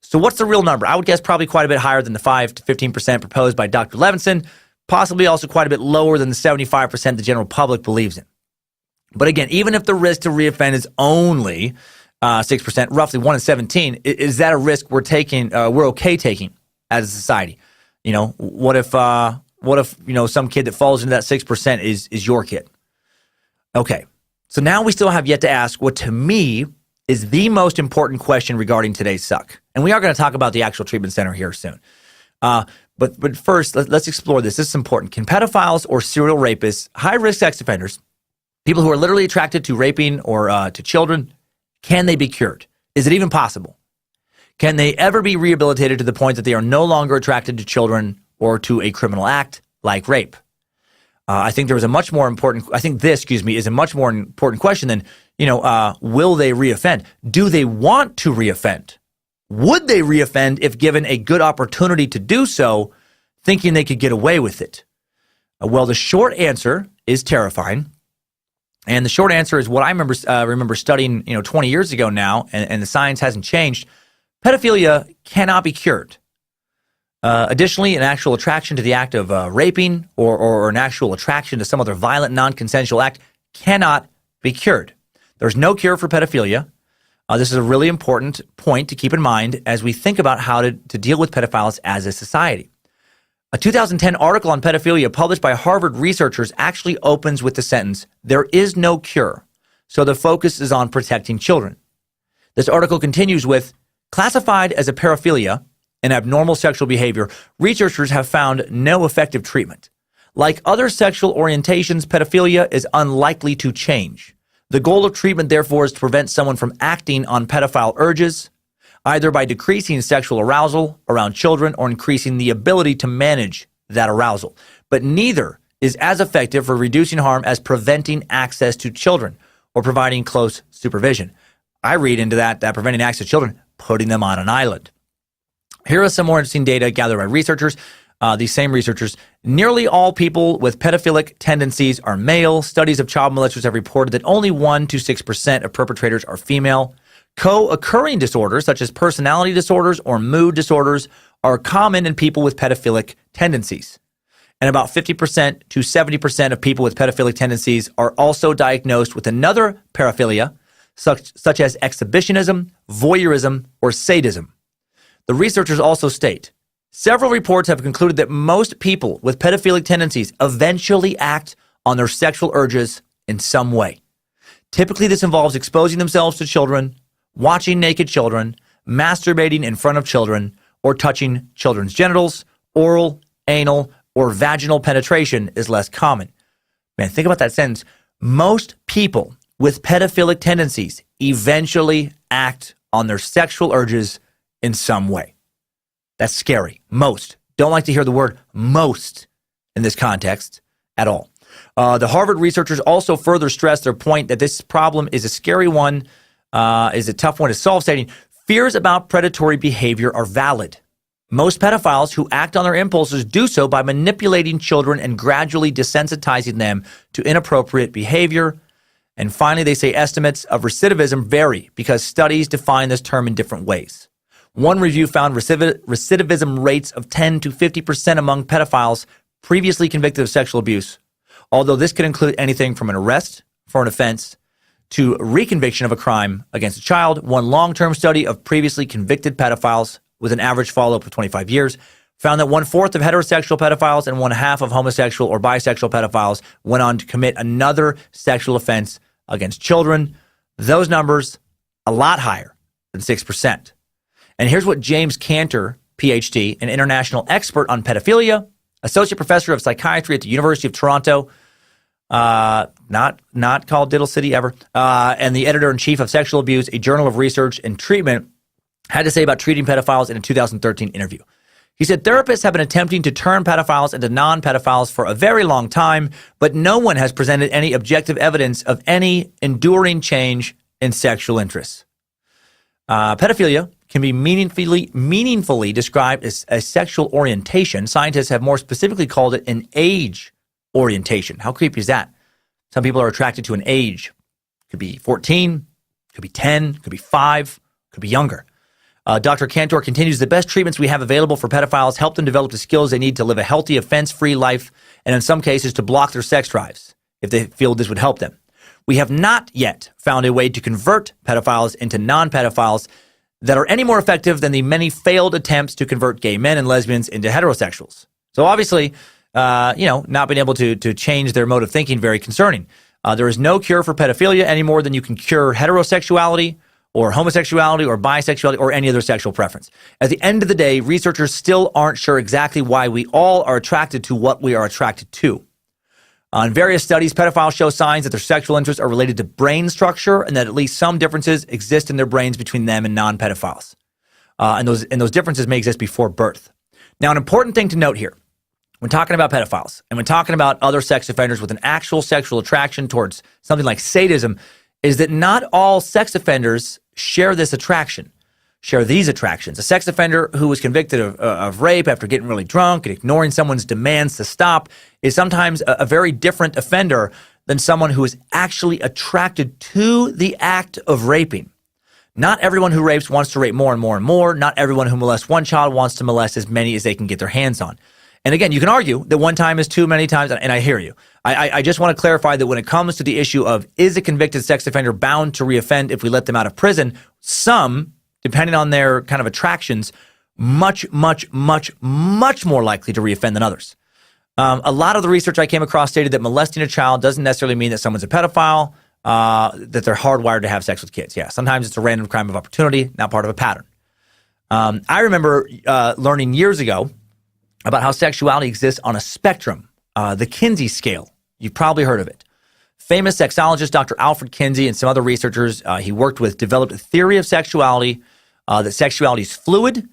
So what's the real number? I would guess probably quite a bit higher than the 5 to 15% proposed by Dr. Levinson, possibly also quite a bit lower than the 75% the general public believes in. But again, even if the risk to reoffend is only 6%, roughly 1 in 17, is that a risk we're okay taking as a society? You know, what if some kid that falls into that 6% is your kid? Okay, so now we still have yet to ask what to me is the most important question regarding today's suck. And we are going to talk about the actual treatment center here soon. But first, let's explore this. This is important. Can pedophiles or serial rapists, high-risk sex offenders, people who are literally attracted to raping or to children, can they be cured? Is it even possible? Can they ever be rehabilitated to the point that they are no longer attracted to children or to a criminal act like rape? I think this is a much more important question than, will they reoffend? Do they want to reoffend? Would they reoffend if given a good opportunity to do so, thinking they could get away with it? Well, the short answer is terrifying. And the short answer is what I remember studying, 20 years ago now, and the science hasn't changed. Pedophilia cannot be cured. Additionally, an actual attraction to the act of raping or an actual attraction to some other violent, non-consensual act cannot be cured. There's no cure for pedophilia. This is a really important point to keep in mind as we think about how to deal with pedophiles as a society. A 2010 article on pedophilia published by Harvard researchers actually opens with the sentence, "There is no cure, so the focus is on protecting children." This article continues with, "Classified as a paraphilia, an abnormal sexual behavior, researchers have found no effective treatment. Like other sexual orientations, pedophilia is unlikely to change. The goal of treatment, therefore, is to prevent someone from acting on pedophile urges, either by decreasing sexual arousal around children or increasing the ability to manage that arousal. But neither is as effective for reducing harm as preventing access to children or providing close supervision." I read into that preventing access to children, putting them on an island. Here are some more interesting data gathered by researchers. These same researchers, nearly all people with pedophilic tendencies are male. Studies of child molesters have reported that only 1 to 6% of perpetrators are female. Co-occurring disorders, such as personality disorders or mood disorders, are common in people with pedophilic tendencies. And about 50% to 70% of people with pedophilic tendencies are also diagnosed with another paraphilia, such as exhibitionism, voyeurism, or sadism. The researchers also state, several reports have concluded that most people with pedophilic tendencies eventually act on their sexual urges in some way. Typically, this involves exposing themselves to children, watching naked children, masturbating in front of children, or touching children's genitals. Oral, anal, or vaginal penetration is less common. Man, think about that sentence. Most people with pedophilic tendencies eventually act on their sexual urges in some way. That's scary. Most. Don't like to hear the word most in this context at all. The Harvard researchers also further stress their point that this problem is a scary one is a tough one to solve, stating, fears about predatory behavior are valid. Most pedophiles who act on their impulses do so by manipulating children and gradually desensitizing them to inappropriate behavior. And finally, they say estimates of recidivism vary because studies define this term in different ways. One review found recidivism rates of 10 to 50% among pedophiles previously convicted of sexual abuse, although this could include anything from an arrest for an offense to reconviction of a crime against a child. One long-term study of previously convicted pedophiles with an average follow-up of 25 years found that 1/4 of heterosexual pedophiles and 1/2 of homosexual or bisexual pedophiles went on to commit another sexual offense against children. Those numbers a lot higher than 6%. And here's what James Cantor, PhD, an international expert on pedophilia, associate professor of psychiatry at the University of Toronto, not called Diddle City ever, and the editor-in-chief of Sexual Abuse, a journal of research and treatment, had to say about treating pedophiles in a 2013 interview. He said, therapists have been attempting to turn pedophiles into non-pedophiles for a very long time, but no one has presented any objective evidence of any enduring change in sexual interests. Pedophilia can be meaningfully described as a sexual orientation. Scientists have more specifically called it an age orientation. How creepy is that? Some people are attracted to an age. Could be 14, could be 10, could be 5, could be younger. Dr. Cantor continues, the best treatments we have available for pedophiles help them develop the skills they need to live a healthy, offense-free life, and in some cases to block their sex drives, if they feel this would help them. We have not yet found a way to convert pedophiles into non-pedophiles that are any more effective than the many failed attempts to convert gay men and lesbians into heterosexuals. So obviously, not being able to change their mode of thinking, very concerning. There is no cure for pedophilia any more than you can cure heterosexuality or homosexuality or bisexuality or any other sexual preference. At the end of the day, researchers still aren't sure exactly why we all are attracted to what we are attracted to. In various studies, pedophiles show signs that their sexual interests are related to brain structure and that at least some differences exist in their brains between them and non-pedophiles. And those differences may exist before birth. Now, an important thing to note here, when talking about pedophiles and when talking about other sex offenders with an actual sexual attraction towards something like sadism, is that not all sex offenders share these attractions. A sex offender who was convicted of rape after getting really drunk and ignoring someone's demands to stop is sometimes a very different offender than someone who is actually attracted to the act of raping. Not everyone who rapes wants to rape more and more and more. Not everyone who molests one child wants to molest as many as they can get their hands on. And again, you can argue that one time is too many times, and I hear you. I just want to clarify that when it comes to the issue of is a convicted sex offender bound to reoffend if we let them out of prison, some, depending on their kind of attractions, much more likely to reoffend than others. A lot of the research I came across stated that molesting a child doesn't necessarily mean that someone's a pedophile, that they're hardwired to have sex with kids. Yeah, sometimes it's a random crime of opportunity, not part of a pattern. I remember learning years ago about how sexuality exists on a spectrum, the Kinsey scale. You've probably heard of it. Famous sexologist Dr. Alfred Kinsey and some other researchers he worked with developed a theory of sexuality, that sexuality is fluid.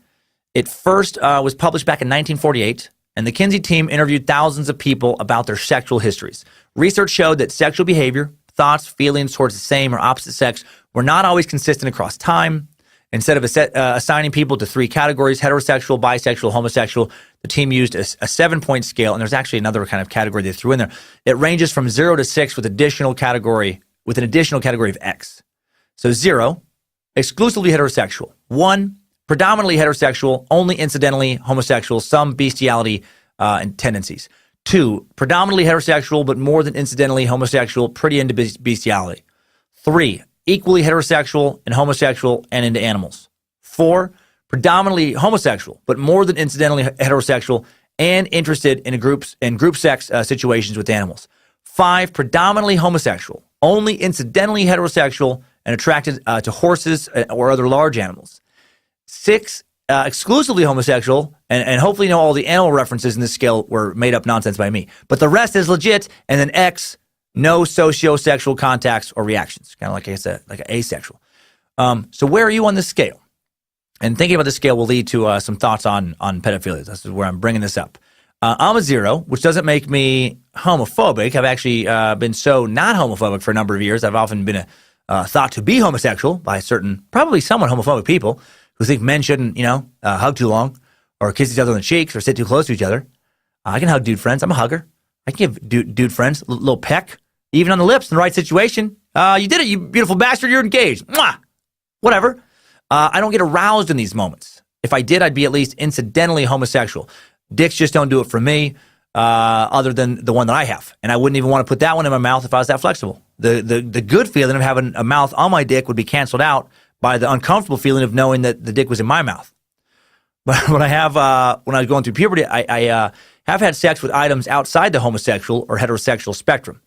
It first was published back in 1948, and the Kinsey team interviewed thousands of people about their sexual histories. Research showed that sexual behavior, thoughts, feelings towards the same or opposite sex were not always consistent across time. Instead of assigning people to 3 categories, heterosexual, bisexual, homosexual, the team used a 7-point scale, and there's actually another kind of category they threw in there. It ranges from 0 to 6 with an additional category of X. So 0, exclusively heterosexual. 1, predominantly heterosexual, only incidentally homosexual, some bestiality and tendencies. 2, predominantly heterosexual, but more than incidentally homosexual, pretty into bestiality. 3, equally heterosexual and homosexual and into animals. 4, predominantly homosexual, but more than incidentally heterosexual and interested in group sex situations with animals. 5, predominantly homosexual, only incidentally heterosexual and attracted to horses or other large animals. 6, exclusively homosexual, and hopefully all the animal references in this scale were made up nonsense by me. But the rest is legit, and then X, no socio-sexual contacts or reactions, kind of like I said, like asexual. So where are you on this scale? And thinking about this scale will lead to some thoughts on pedophilia. This is where I'm bringing this up. I'm a 0, which doesn't make me homophobic. I've actually been so not homophobic for a number of years. I've often been thought to be homosexual by certain, probably somewhat homophobic people who think men shouldn't, hug too long or kiss each other on the cheeks or sit too close to each other. I can hug dude friends. I'm a hugger. I can give dude friends a little peck, even on the lips in the right situation. You did it, you beautiful bastard. You're engaged. Mwah! Whatever. I don't get aroused in these moments. If I did, I'd be at least incidentally homosexual. Dicks just don't do it for me, other than the one that I have. And I wouldn't even want to put that one in my mouth if I was that flexible. The good feeling of having a mouth on my dick would be canceled out by the uncomfortable feeling of knowing that the dick was in my mouth. But when I was going through puberty, I have had sex with items outside the homosexual or heterosexual spectrum.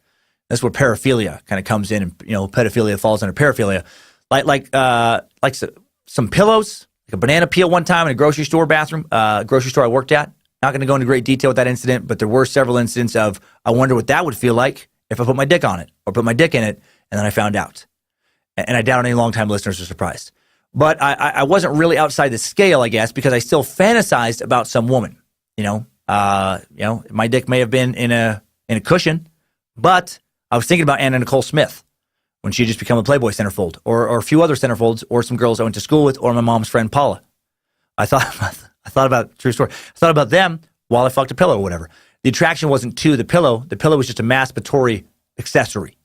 That's where paraphilia kind of comes in, and pedophilia falls under paraphilia. Like some pillows, like a banana peel one time in a grocery store bathroom, grocery store I worked at. Not going to go into great detail with that incident, but there were several incidents of, I wonder what that would feel like if I put my dick on it or put my dick in it, and then I found out. And I doubt any long-time listeners are surprised. But I wasn't really outside the scale, I guess, because I still fantasized about some woman. My dick may have been in a cushion, but I was thinking about Anna Nicole Smith when she had just become a Playboy centerfold, or a few other centerfolds, or some girls I went to school with, or my mom's friend Paula. I thought about, true story, I thought about them while I fucked a pillow or whatever. The attraction wasn't to the pillow. The pillow was just a masturbatory accessory.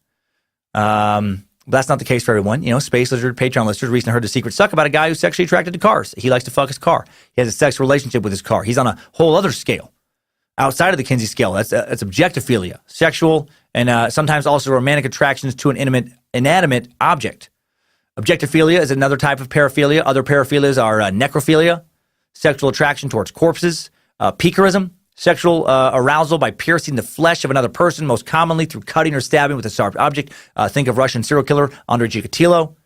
That's not the case for everyone. Space Lizard, Patreon listeners recently heard the secret suck about a guy who's sexually attracted to cars. He likes to fuck his car. He has a sexual relationship with his car. He's on a whole other scale outside of the Kinsey scale. That's objectophilia, sexual, and sometimes also romantic attractions to an inanimate object. Objectophilia is another type of paraphilia. Other paraphilias are necrophilia, sexual attraction towards corpses, piquerism, sexual arousal by piercing the flesh of another person, most commonly through cutting or stabbing with a sharp object. Think of Russian serial killer Andrei Chikatilo.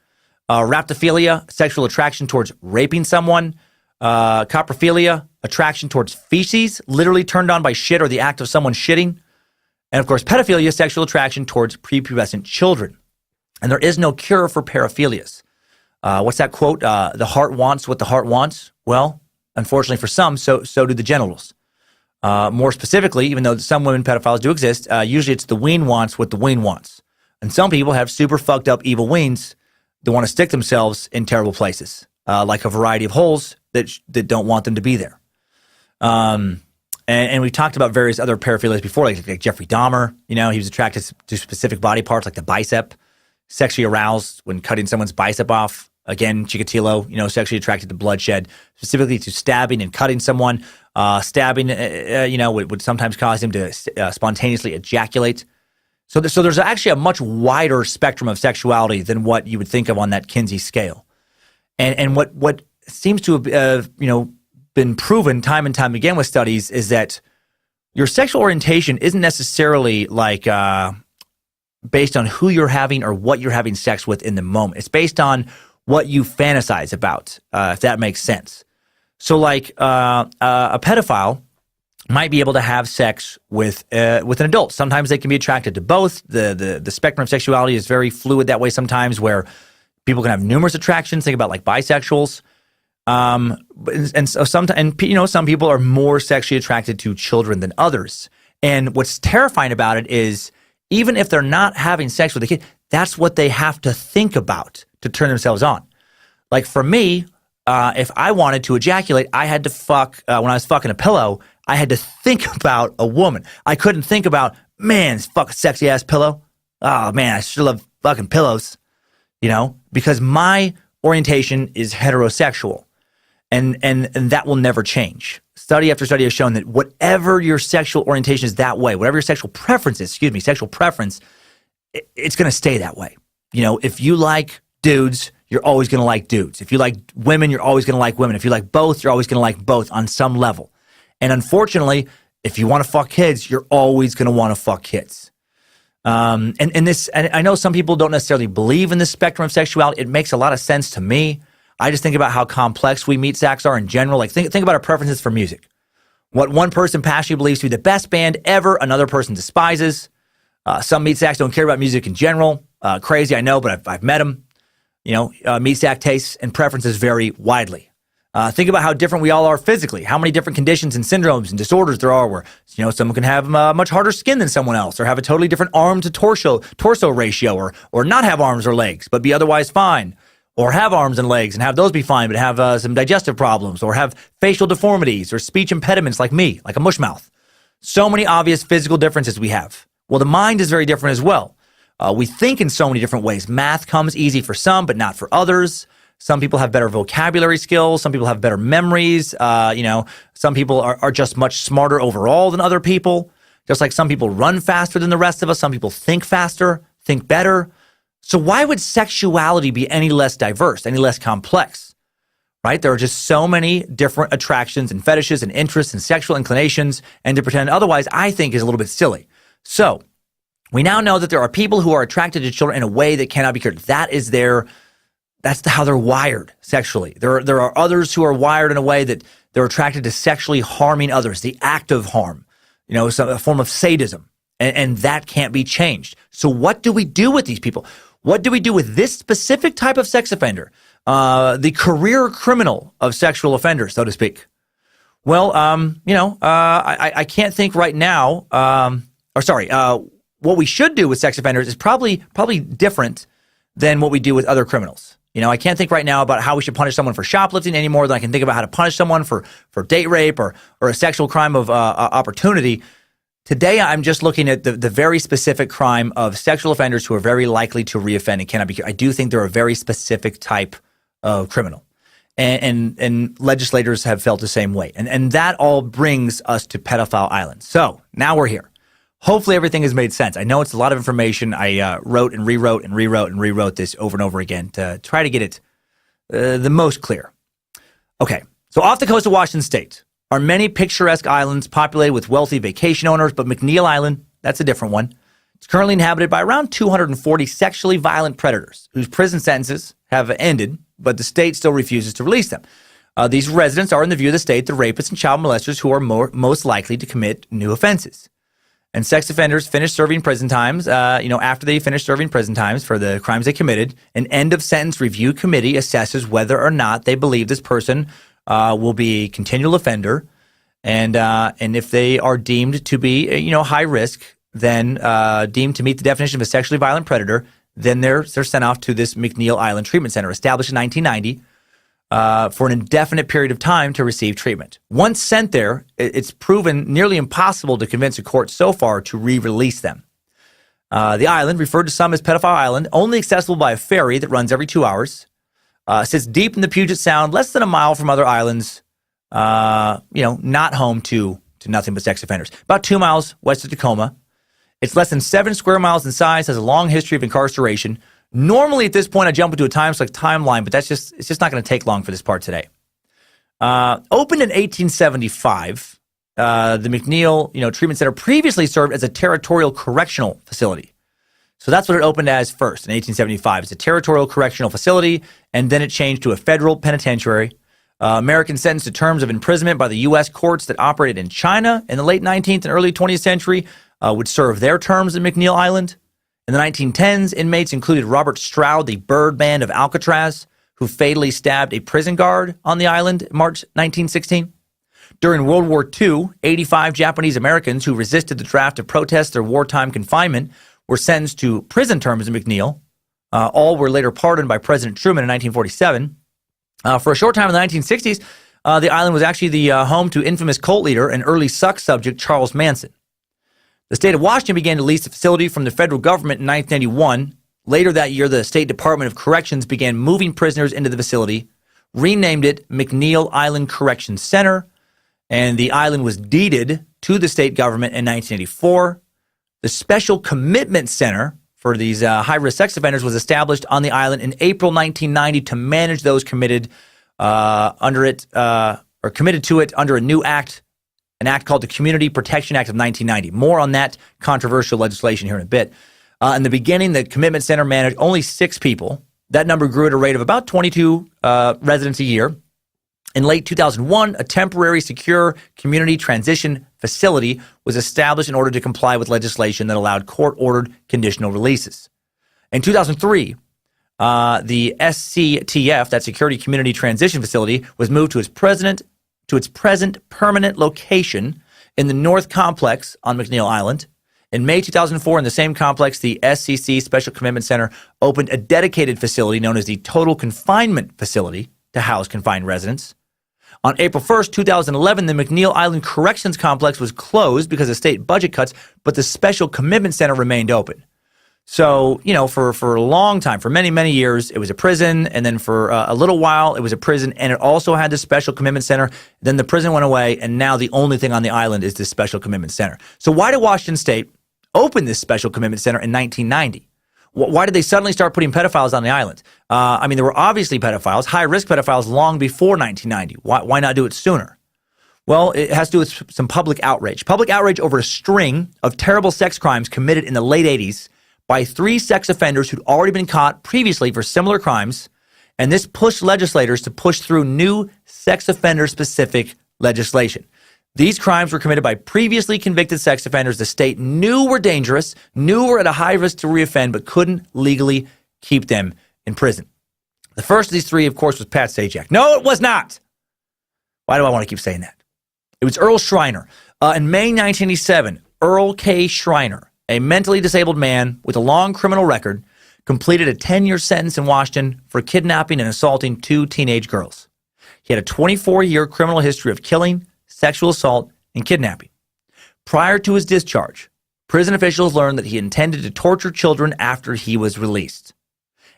Raptophilia, sexual attraction towards raping someone. Coprophilia, attraction towards feces, literally turned on by shit or the act of someone shitting. And of course, pedophilia, sexual attraction towards prepubescent children. And there is no cure for paraphilias. What's that quote? The heart wants what the heart wants. Well, unfortunately for some, so do the genitals. More specifically, even though some women pedophiles do exist, usually it's the ween wants what the ween wants. And some people have super fucked up evil weens that want to stick themselves in terrible places, like a variety of holes that don't want them to be there. And we talked about various other paraphilias before, like Jeffrey Dahmer. He was attracted to specific body parts like the bicep, sexually aroused when cutting someone's bicep off. Again, Chikatilo, sexually attracted to bloodshed, specifically to stabbing and cutting someone. Stabbing, would sometimes cause him to spontaneously ejaculate. So there's actually a much wider spectrum of sexuality than what you would think of on that Kinsey scale. And what seems to have been proven time and time again with studies is that your sexual orientation isn't necessarily like based on who you're having or what you're having sex with in the moment. It's based on what you fantasize about, if that makes sense. So like a pedophile might be able to have sex with an adult. Sometimes they can be attracted to both. The spectrum of sexuality is very fluid that way sometimes, where people can have numerous attractions. Think about like bisexuals. So some people are more sexually attracted to children than others. And what's terrifying about it is even if they're not having sex with a kid, that's what they have to think about to turn themselves on. Like for me, if I wanted to ejaculate, I had to fuck, when I was fucking a pillow, I had to think about a woman. I couldn't think about, man, this fucking sexy ass pillow. Oh man, I still love fucking pillows, because my orientation is heterosexual. And that will never change. Study after study has shown that whatever your sexual orientation is that way, whatever your sexual preference is, it's going to stay that way. If you like dudes, you're always going to like dudes. If you like women, you're always going to like women. If you like both, you're always going to like both on some level. And unfortunately, if you want to fuck kids, you're always going to want to fuck kids. And I know some people don't necessarily believe in this spectrum of sexuality. It makes a lot of sense to me. I just think about how complex we meat sacks are in general. Like think about our preferences for music. What one person passionately believes to be the best band ever, another person despises. Some meat sacks don't care about music in general. Crazy, I know, but I've met them. Meat sack tastes and preferences vary widely. Think about how different we all are physically, how many different conditions and syndromes and disorders there are where, someone can have much harder skin than someone else, or have a totally different arm to torso ratio, or not have arms or legs, but be otherwise fine, or have arms and legs and have those be fine, but have some digestive problems, or have facial deformities or speech impediments like me, like a mushmouth. So many obvious physical differences we have. Well, the mind is very different as well. We think in so many different ways. Math comes easy for some, but not for others. Some people have better vocabulary skills. Some people have better memories. Some people are just much smarter overall than other people. Just like some people run faster than the rest of us. Some people think faster, think better. So why would sexuality be any less diverse, any less complex? Right? There are just so many different attractions and fetishes and interests and sexual inclinations, and to pretend otherwise, I think, is a little bit silly. So we now know that there are people who are attracted to children in a way that cannot be cured. That's how they're wired sexually. There are others who are wired in a way that they're attracted to sexually harming others, the act of harm, a form of sadism, and that can't be changed. So what do we do with these people? What do we do with this specific type of sex offender, the career criminal of sexual offenders, so to speak? Well, I can't think right now. What we should do with sex offenders is probably different than what we do with other criminals. I can't think right now about how we should punish someone for shoplifting any more than I can think about how to punish someone for date rape or a sexual crime of opportunity. Today, I'm just looking at the very specific crime of sexual offenders who are very likely to reoffend and cannot be cured. I do think they're a very specific type of criminal. And legislators have felt the same way. And that all brings us to Pedophile Island. So now we're here. Hopefully everything has made sense. I know it's a lot of information. I wrote and rewrote this over and over again to try to get it the most clear. Okay, so off the coast of Washington State are many picturesque islands populated with wealthy vacation owners, but McNeil Island, that's a different one. It's currently inhabited by around 240 sexually violent predators whose prison sentences have ended, but the state still refuses to release them. These residents are, in the view of the state, the rapists and child molesters who are most likely to commit new offenses. And sex offenders finish serving prison times, after they finish serving prison times for the crimes they committed, an end-of-sentence review committee assesses whether or not they believe this person will be a continual offender. And if they are deemed to be, high risk, then deemed to meet the definition of a sexually violent predator, then they're sent off to this McNeil Island Treatment Center, established in 1990, for an indefinite period of time to receive treatment. Once sent there, it's proven nearly impossible to convince a court so far to re-release them. The island, referred to some as Pedophile Island, only accessible by a ferry that runs every 2 hours, sits deep in the Puget Sound, less than a mile from other islands, not home to nothing but sex offenders. About 2 miles west of Tacoma. It's less than 7 square miles in size, has a long history of incarceration. Normally, at this point, I jump into a Timesuck timeline, but it's just not going to take long for this part today. Opened in 1875, the McNeil, Treatment Center previously served as a territorial correctional facility. So that's what it opened as first in 1875. It's a territorial correctional facility, and then it changed to a federal penitentiary. Americans sentenced to terms of imprisonment by the U.S. courts that operated in China in the late 19th and early 20th century would serve their terms at McNeil Island. In the 1910s, inmates included Robert Stroud, the Birdman of Alcatraz, who fatally stabbed a prison guard on the island in March 1916. During World War II, 85 Japanese Americans who resisted the draft to protest their wartime confinement were sentenced to prison terms in McNeil. All were later pardoned by President Truman in 1947. For a short time in the 1960s, the island was actually the home to infamous cult leader and early suck subject Charles Manson. The state of Washington began to lease the facility from the federal government in 1991. Later that year, the State Department of Corrections began moving prisoners into the facility, renamed it McNeil Island Correction Center, and the island was deeded to the state government in 1984. The Special Commitment Center for these high-risk sex offenders was established on the island in April 1990 to manage those committed committed to it under a new act, an act called the Community Protection Act of 1990. More on that controversial legislation here in a bit. In the beginning, the Commitment Center managed only 6 people. That number grew at a rate of about 22 residents a year. In late 2001, a temporary secure community transition facility was established in order to comply with legislation that allowed court-ordered conditional releases. In 2003, The SCTF, that Security Community Transition Facility, was moved to its present permanent location in the North Complex on McNeil Island. In May 2004, in the same complex, the SCC Special Commitment Center opened a dedicated facility known as the Total Confinement Facility to house confined residents. On April 1st, 2011, the McNeil Island Corrections Complex was closed because of state budget cuts, but the Special Commitment Center remained open. So, for a long time, for many, many years, it was a prison. And then for a little while, it was a prison. And it also had the Special Commitment Center. Then the prison went away. And now the only thing on the island is this Special Commitment Center. So why did Washington State open this Special Commitment Center in 1990? Why did they suddenly start putting pedophiles on the island? There were obviously pedophiles, high-risk pedophiles, long before 1990. Why not do it sooner? Well, it has to do with some public outrage. Public outrage over a string of terrible sex crimes committed in the late 80s by 3 sex offenders who'd already been caught previously for similar crimes. And this pushed legislators to push through new sex offender-specific legislation. These crimes were committed by previously convicted sex offenders the state knew were dangerous, knew were at a high risk to reoffend, but couldn't legally keep them in prison. The first of these 3, of course, was Pat Sajak. No, it was not. Why do I want to keep saying that? It was Earl Schreiner. In May 1987, Earl K. Schreiner, a mentally disabled man with a long criminal record, completed a 10-year sentence in Washington for kidnapping and assaulting 2 teenage girls. He had a 24-year criminal history of killing, sexual assault, and kidnapping. Prior to his discharge, prison officials learned that he intended to torture children after he was released.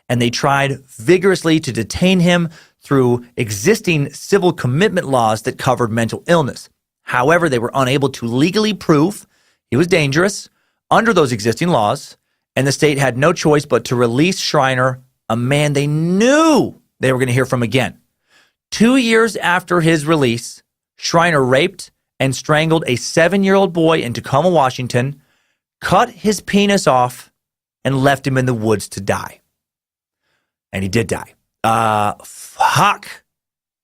And they tried vigorously to detain him through existing civil commitment laws that covered mental illness. However, they were unable to legally prove he was dangerous under those existing laws, and the state had no choice but to release Schreiner, a man they knew they were going to hear from again. 2 years after his release, Schreiner raped and strangled a 7-year-old boy in Tacoma, Washington, cut his penis off, and left him in the woods to die. And he did die. Fuck.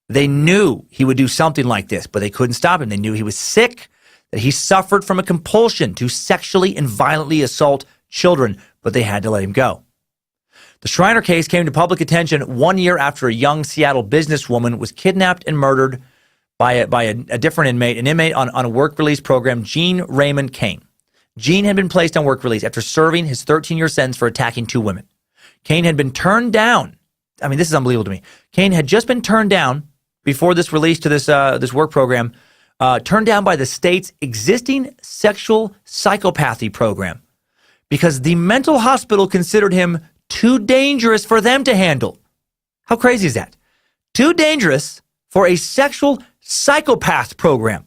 They knew he would do something like this, but they couldn't stop him. They knew he was sick, that he suffered from a compulsion to sexually and violently assault children, but they had to let him go. The Schreiner case came to public attention 1 year after a young Seattle businesswoman was kidnapped and murdered by a different inmate, an inmate on a work release program, Gene Raymond Kane. Gene had been placed on work release after serving his 13-year sentence for attacking 2 women. Kane had been turned down. This is unbelievable to me. Kane had just been turned down before this release to this work program, turned down by the state's existing sexual psychopathy program because the mental hospital considered him too dangerous for them to handle. How crazy is that? Too dangerous for a sexual psychopath program,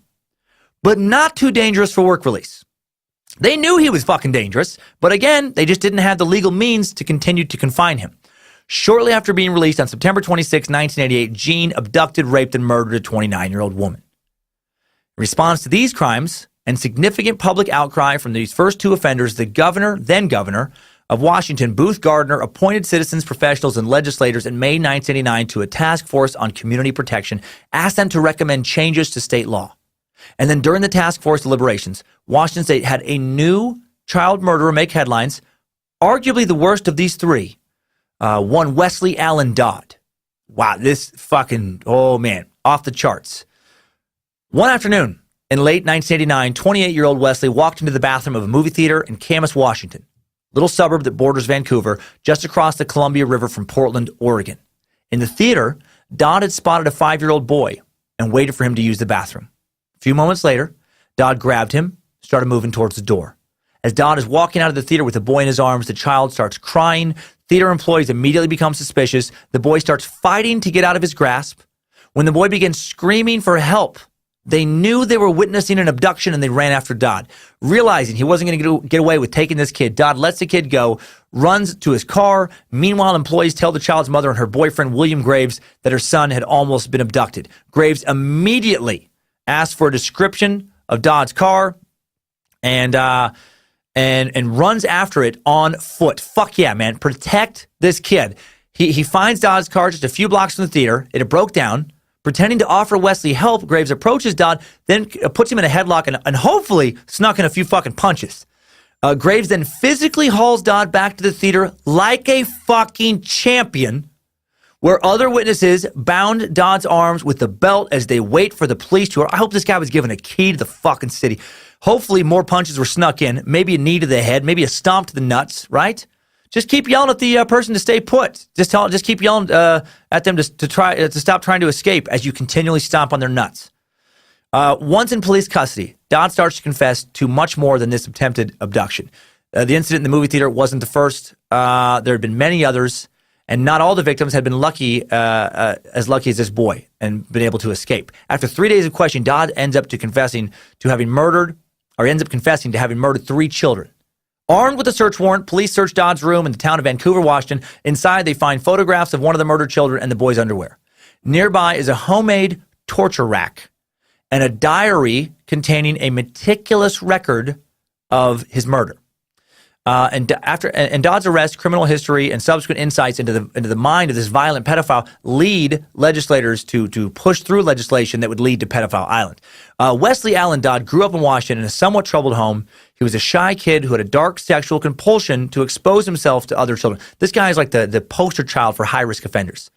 but not too dangerous for work release. They knew he was fucking dangerous, but again, they just didn't have the legal means to continue to confine him. Shortly after being released on September 26, 1988, Gene abducted, raped, and murdered a 29-year-old woman. In response to these crimes and significant public outcry from these first 2 offenders, the then governor of Washington, Booth Gardner, appointed citizens, professionals, and legislators in May 1989 to a task force on community protection, asked them to recommend changes to state law. And then during the task force deliberations, Washington State had a new child murderer make headlines, arguably the worst of these 3, one Wesley Allen Dodd. Wow, this fucking, off the charts. One afternoon in late 1989, 28-year-old Wesley walked into the bathroom of a movie theater in Camas, Washington, little suburb that borders Vancouver, just across the Columbia River from Portland, Oregon. In the theater, Dodd had spotted a 5-year-old boy and waited for him to use the bathroom. A few moments later, Dodd grabbed him, started moving towards the door. As Dodd is walking out of the theater with the boy in his arms, the child starts crying. Theater employees immediately become suspicious. The boy starts fighting to get out of his grasp. When the boy begins screaming for help, they knew they were witnessing an abduction and they ran after Dodd. Realizing he wasn't going to get away with taking this kid, Dodd lets the kid go, runs to his car. Meanwhile, employees tell the child's mother and her boyfriend, William Graves, that her son had almost been abducted. Graves immediately asked for a description of Dodd's car and runs after it on foot. Fuck yeah, man. Protect this kid. He finds Dodd's car just a few blocks from the theater. It had broke down. Pretending to offer Wesley help, Graves approaches Dodd, then puts him in a headlock and hopefully snuck in a few fucking punches. Graves then physically hauls Dodd back to the theater like a fucking champion, where other witnesses bound Dodd's arms with the belt as they wait for the police to arrive. I hope this guy was given a key to the fucking city. Hopefully more punches were snuck in, maybe a knee to the head, maybe a stomp to the nuts, right? Just keep yelling at the person to stay put. Just keep yelling at them to stop trying to escape as you continually stomp on their nuts. Once in police custody, Dodd starts to confess to much more than this attempted abduction. The incident in the movie theater wasn't the first. There had been many others, and not all the victims had been as lucky as this boy and been able to escape. After 3 days of questioning, Dodd ends up confessing to having murdered 3 children. Armed with a search warrant, police search Dodd's room in the town of Vancouver, Washington. Inside, they find photographs of one of the murdered children and the boy's underwear. Nearby is a homemade torture rack and a diary containing a meticulous record of his murder. And Dodd's arrest, criminal history, and subsequent insights into the mind of this violent pedophile lead legislators to push through legislation that would lead to Pedophile Island. Wesley Allen Dodd grew up in Washington in a somewhat troubled home. He was a shy kid who had a dark sexual compulsion to expose himself to other children. This guy is like the poster child for high-risk offenders.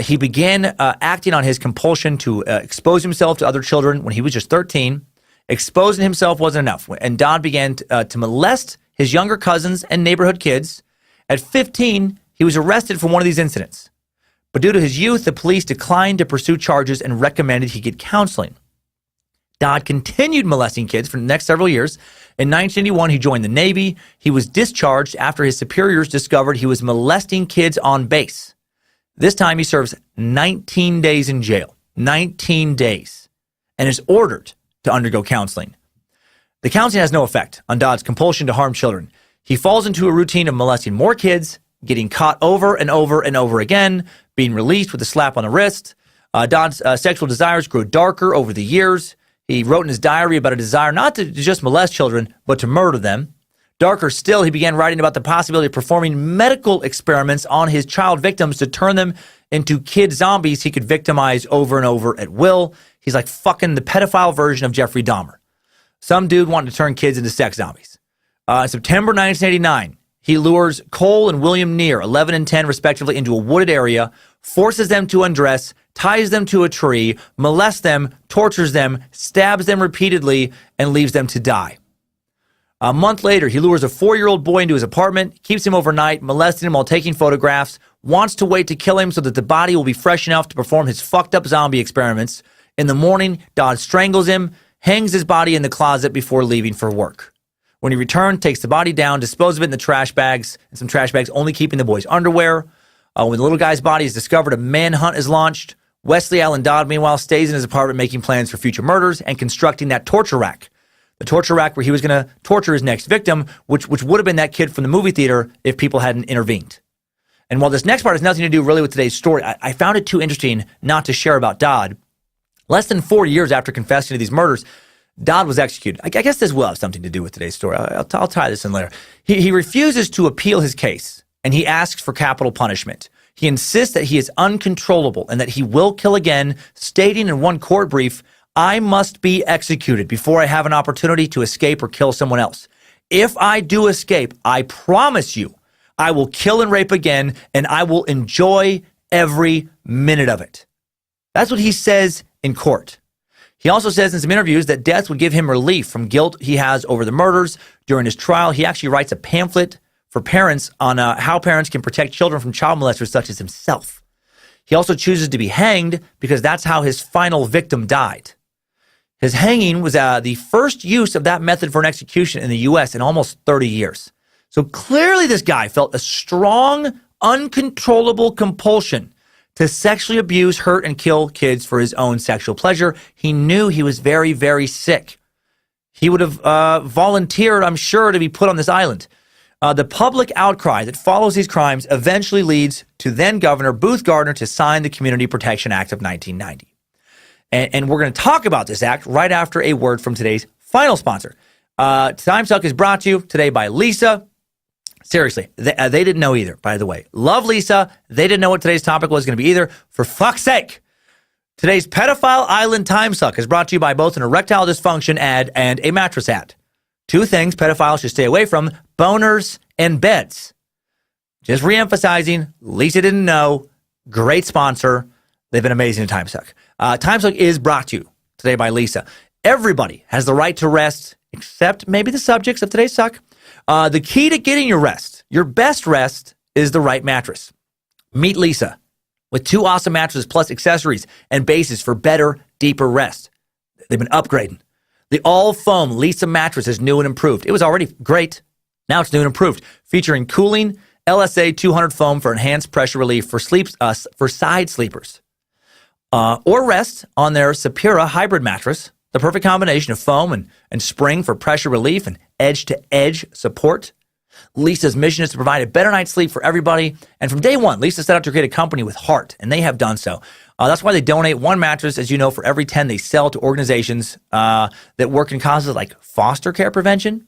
He began acting on his compulsion to expose himself to other children when he was just 13. Exposing himself wasn't enough, and Dodd began to molest his younger cousins and neighborhood kids. At 15, he was arrested for one of these incidents. But due to his youth, the police declined to pursue charges and recommended he get counseling. Dodd continued molesting kids for the next several years. In 1981, he joined the Navy. He was discharged after his superiors discovered he was molesting kids on base. This time, he serves 19 days in jail. 19 days. And is ordered to undergo counseling. The counseling has no effect on Dodd's compulsion to harm children. He falls into a routine of molesting more kids, getting caught over and over and over again, being released with a slap on the wrist. Dodd's sexual desires grew darker over the years. He wrote in his diary about a desire not to just molest children, but to murder them. Darker still, he began writing about the possibility of performing medical experiments on his child victims to turn them into kid zombies he could victimize over and over at will. He's like fucking the pedophile version of Jeffrey Dahmer. Some dude wanted to turn kids into sex zombies. In September 1989, he lures Cole and William Neer, 11 and 10 respectively, into a wooded area, forces them to undress, ties them to a tree, molests them, tortures them, stabs them repeatedly, and leaves them to die. A month later, he lures a 4-year-old boy into his apartment, keeps him overnight, molesting him while taking photographs, wants to wait to kill him so that the body will be fresh enough to perform his fucked up zombie experiments. In the morning, Dodd strangles him, hangs his body in the closet before leaving for work. When he returned, takes the body down, disposes of it in the trash bags, and some trash bags only keeping the boy's underwear. When the little guy's body is discovered, a manhunt is launched. Wesley Allen Dodd, meanwhile, stays in his apartment making plans for future murders and constructing that torture rack. The torture rack where he was going to torture his next victim, which would have been that kid from the movie theater if people hadn't intervened. And while this next part has nothing to do really with today's story, I found it too interesting not to share about Dodd. Less than 4 years after confessing to these murders, Dodd was executed. I guess this will have something to do with today's story. I'll tie this in later. He refuses to appeal his case, and he asks for capital punishment. He insists that he is uncontrollable and that he will kill again, stating in one court brief, "I must be executed before I have an opportunity to escape or kill someone else. If I do escape, I promise you, I will kill and rape again, and I will enjoy every minute of it." That's what he says in court. He also says in some interviews that death would give him relief from guilt he has over the murders. During his trial, he actually writes a pamphlet for parents on how parents can protect children from child molesters such as himself. He also chooses to be hanged because that's how his final victim died. His hanging was the first use of that method for an execution in the U.S. in almost 30 years. So clearly this guy felt a strong, uncontrollable compulsion to sexually abuse, hurt, and kill kids for his own sexual pleasure. He knew he was very, very sick. He would have volunteered, I'm sure, to be put on this island. The public outcry that follows these crimes eventually leads to then-Governor Booth Gardner to sign the Community Protection Act of 1990. And we're going to talk about this act right after a word from today's final sponsor. Timesuck is brought to you today by Lisa. Seriously, they didn't know either, by the way. Love Lisa. They didn't know what today's topic was going to be either. For fuck's sake. Today's Pedophile Island Timesuck is brought to you by both an erectile dysfunction ad and a mattress ad. Two things pedophiles should stay away from: boners and beds. Just reemphasizing, Lisa didn't know. Great sponsor. They've been amazing at Timesuck. Timesuck is brought to you today by Lisa. Everybody has the right to rest, except maybe the subjects of today's suck. The key to getting your rest, your best rest, is the right mattress. Meet Lisa with 2 awesome mattresses plus accessories and bases for better, deeper rest. They've been upgrading. The all-foam Lisa mattress is new and improved. It was already great. Now it's new and improved, featuring cooling LSA 200 foam for enhanced pressure relief for side sleepers. Or rest on their Sapira hybrid mattress, the perfect combination of foam and spring for pressure relief and edge-to-edge support. Lisa's mission is to provide a better night's sleep for everybody. And from day one, Lisa set out to create a company with heart, and they have done so. That's why they donate 1 mattress, as you know, for every 10 they sell to organizations that work in causes like foster care prevention.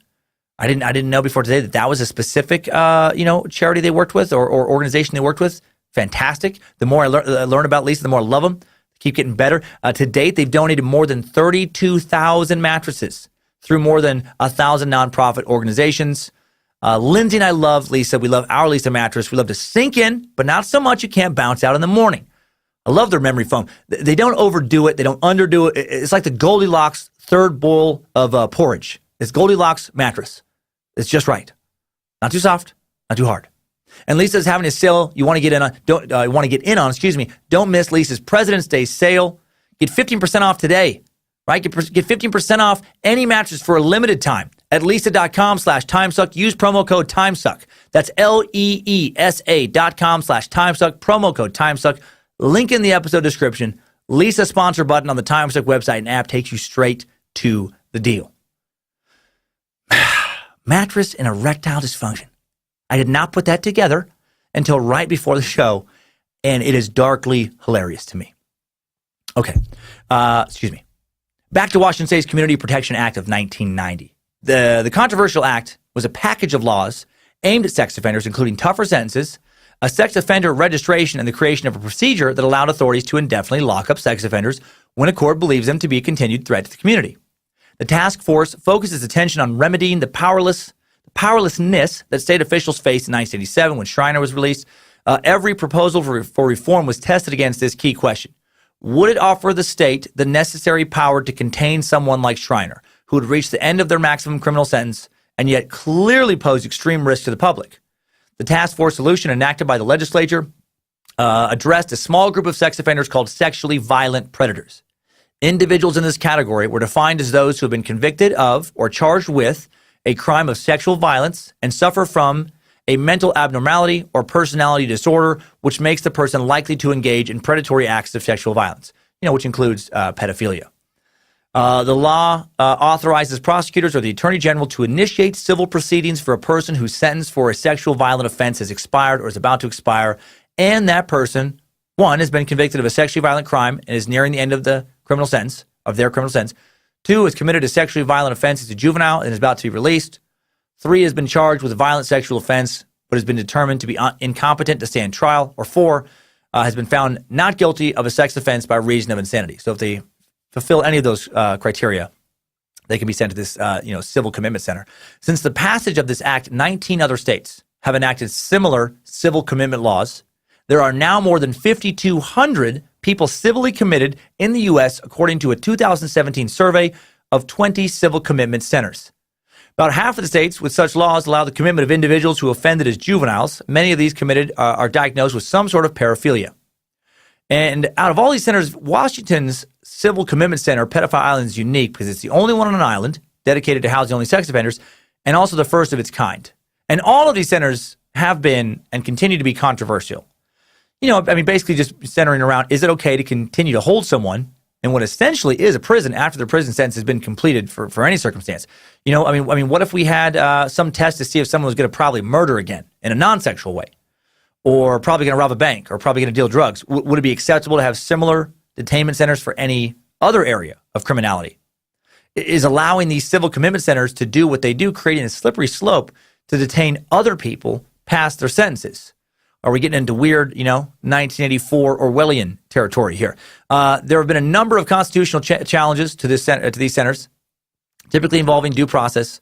I didn't know before today that was a specific charity they worked with or organization they worked with. Fantastic. The more I learn about Lisa, the more I love them. Keep getting better. To date, they've donated more than 32,000 mattresses through more than 1,000 nonprofit organizations. Lindsay and I love Lisa. We love our Lisa mattress. We love to sink in, but not so much you can't bounce out in the morning. I love their memory foam. They don't overdo it. They don't underdo it. It's like the Goldilocks third bowl of porridge. It's Goldilocks mattress. It's just right. Not too soft, not too hard. And Lisa's having a sale you want to get in on. Don't miss Lisa's President's Day sale. Get 15% off today, right? Get 15% off any mattress for a limited time at lisa.com/timesuck. Use promo code timesuck. That's LEESA.com/timesuck. Promo code timesuck. Link in the episode description. Lisa sponsor button on the Timesuck website and app takes you straight to the deal. Mattress and erectile dysfunction. I did not put that together until right before the show, and it is darkly hilarious to me. Okay, Back to Washington State's Community Protection Act of 1990. The controversial act was a package of laws aimed at sex offenders, including tougher sentences, a sex offender registration, and the creation of a procedure that allowed authorities to indefinitely lock up sex offenders when a court believes them to be a continued threat to the community. The task force focuses attention on remedying the powerlessness that state officials faced in 1987 when Schreiner was released. Every proposal for reform was tested against this key question. Would it offer the state the necessary power to contain someone like Schreiner, who would reach the end of their maximum criminal sentence and yet clearly pose extreme risk to the public? The task force solution enacted by the legislature addressed a small group of sex offenders called sexually violent predators. Individuals in this category were defined as those who have been convicted of or charged with a crime of sexual violence and suffer from a mental abnormality or personality disorder which makes the person likely to engage in predatory acts of sexual violence, which includes pedophilia. The law authorizes prosecutors or the attorney general to initiate civil proceedings for a person whose sentence for a sexual violent offense has expired or is about to expire, and that person, 1, has been convicted of a sexually violent crime and is nearing the end of their criminal sentence. 2, has committed a sexually violent offense as a juvenile and is about to be released. 3, has been charged with a violent sexual offense but has been determined to be incompetent to stand trial. Or 4, has been found not guilty of a sex offense by reason of insanity. So if they fulfill any of those criteria, they can be sent to this civil commitment center. Since the passage of this act, 19 other states have enacted similar civil commitment laws. There are now more than 5,200 people civilly committed in the U.S., according to a 2017 survey of 20 civil commitment centers. About half of the states with such laws allow the commitment of individuals who offended as juveniles. Many of these committed are diagnosed with some sort of paraphilia. And out of all these centers, Washington's Civil Commitment Center, Pedophile Island, is unique because it's the only one on an island dedicated to housing only sex offenders and also the first of its kind. And all of these centers have been and continue to be controversial. Basically just centering around, is it okay to continue to hold someone in what essentially is a prison after their prison sentence has been completed for any circumstance? What if we had some test to see if someone was going to probably murder again in a non-sexual way, or probably going to rob a bank, or probably going to deal drugs? Would it be acceptable to have similar detainment centers for any other area of criminality? Is allowing these civil commitment centers to do what they do, creating a slippery slope to detain other people past their sentences? Are we getting into weird, 1984 Orwellian territory here? There have been a number of constitutional challenges to these centers, typically involving due process.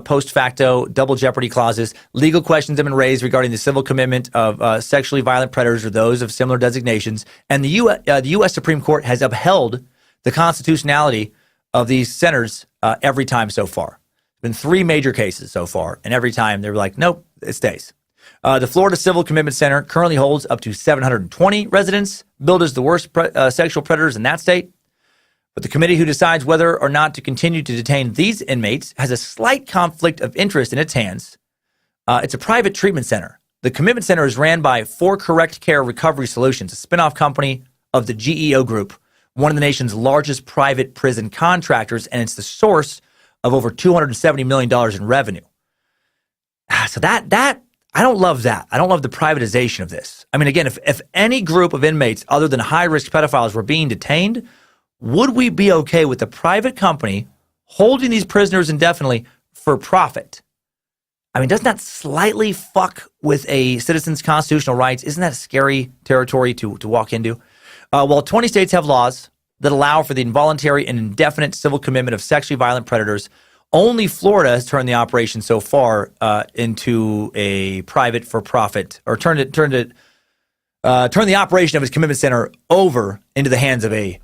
post facto double jeopardy clauses. Legal questions have been raised regarding the civil commitment of sexually violent predators or those of similar designations. And the U.S. Supreme Court has upheld the constitutionality of these centers every time so far. Been 3 major cases so far, and every time they were like, nope, it stays. The Florida Civil Commitment Center currently holds up to 720 residents, billed as the worst sexual predators in that state. But the committee who decides whether or not to continue to detain these inmates has a slight conflict of interest in its hands. It's a private treatment center. The commitment center is ran by For Correct Care Recovery Solutions, a spinoff company of the GEO Group, one of the nation's largest private prison contractors, and it's the source of over $270 million in revenue. So that I don't love that. I don't love the privatization of this. I mean, again, if any group of inmates other than high-risk pedophiles were being detained, would we be okay with the private company holding these prisoners indefinitely for profit? I mean, doesn't that slightly fuck with a citizen's constitutional rights? Isn't that scary territory to walk into? Well, 20 states have laws that allow for the involuntary and indefinite civil commitment of sexually violent predators. Only Florida has turned the operation so far into a private for profit, or turned the operation of its commitment center over into the hands of a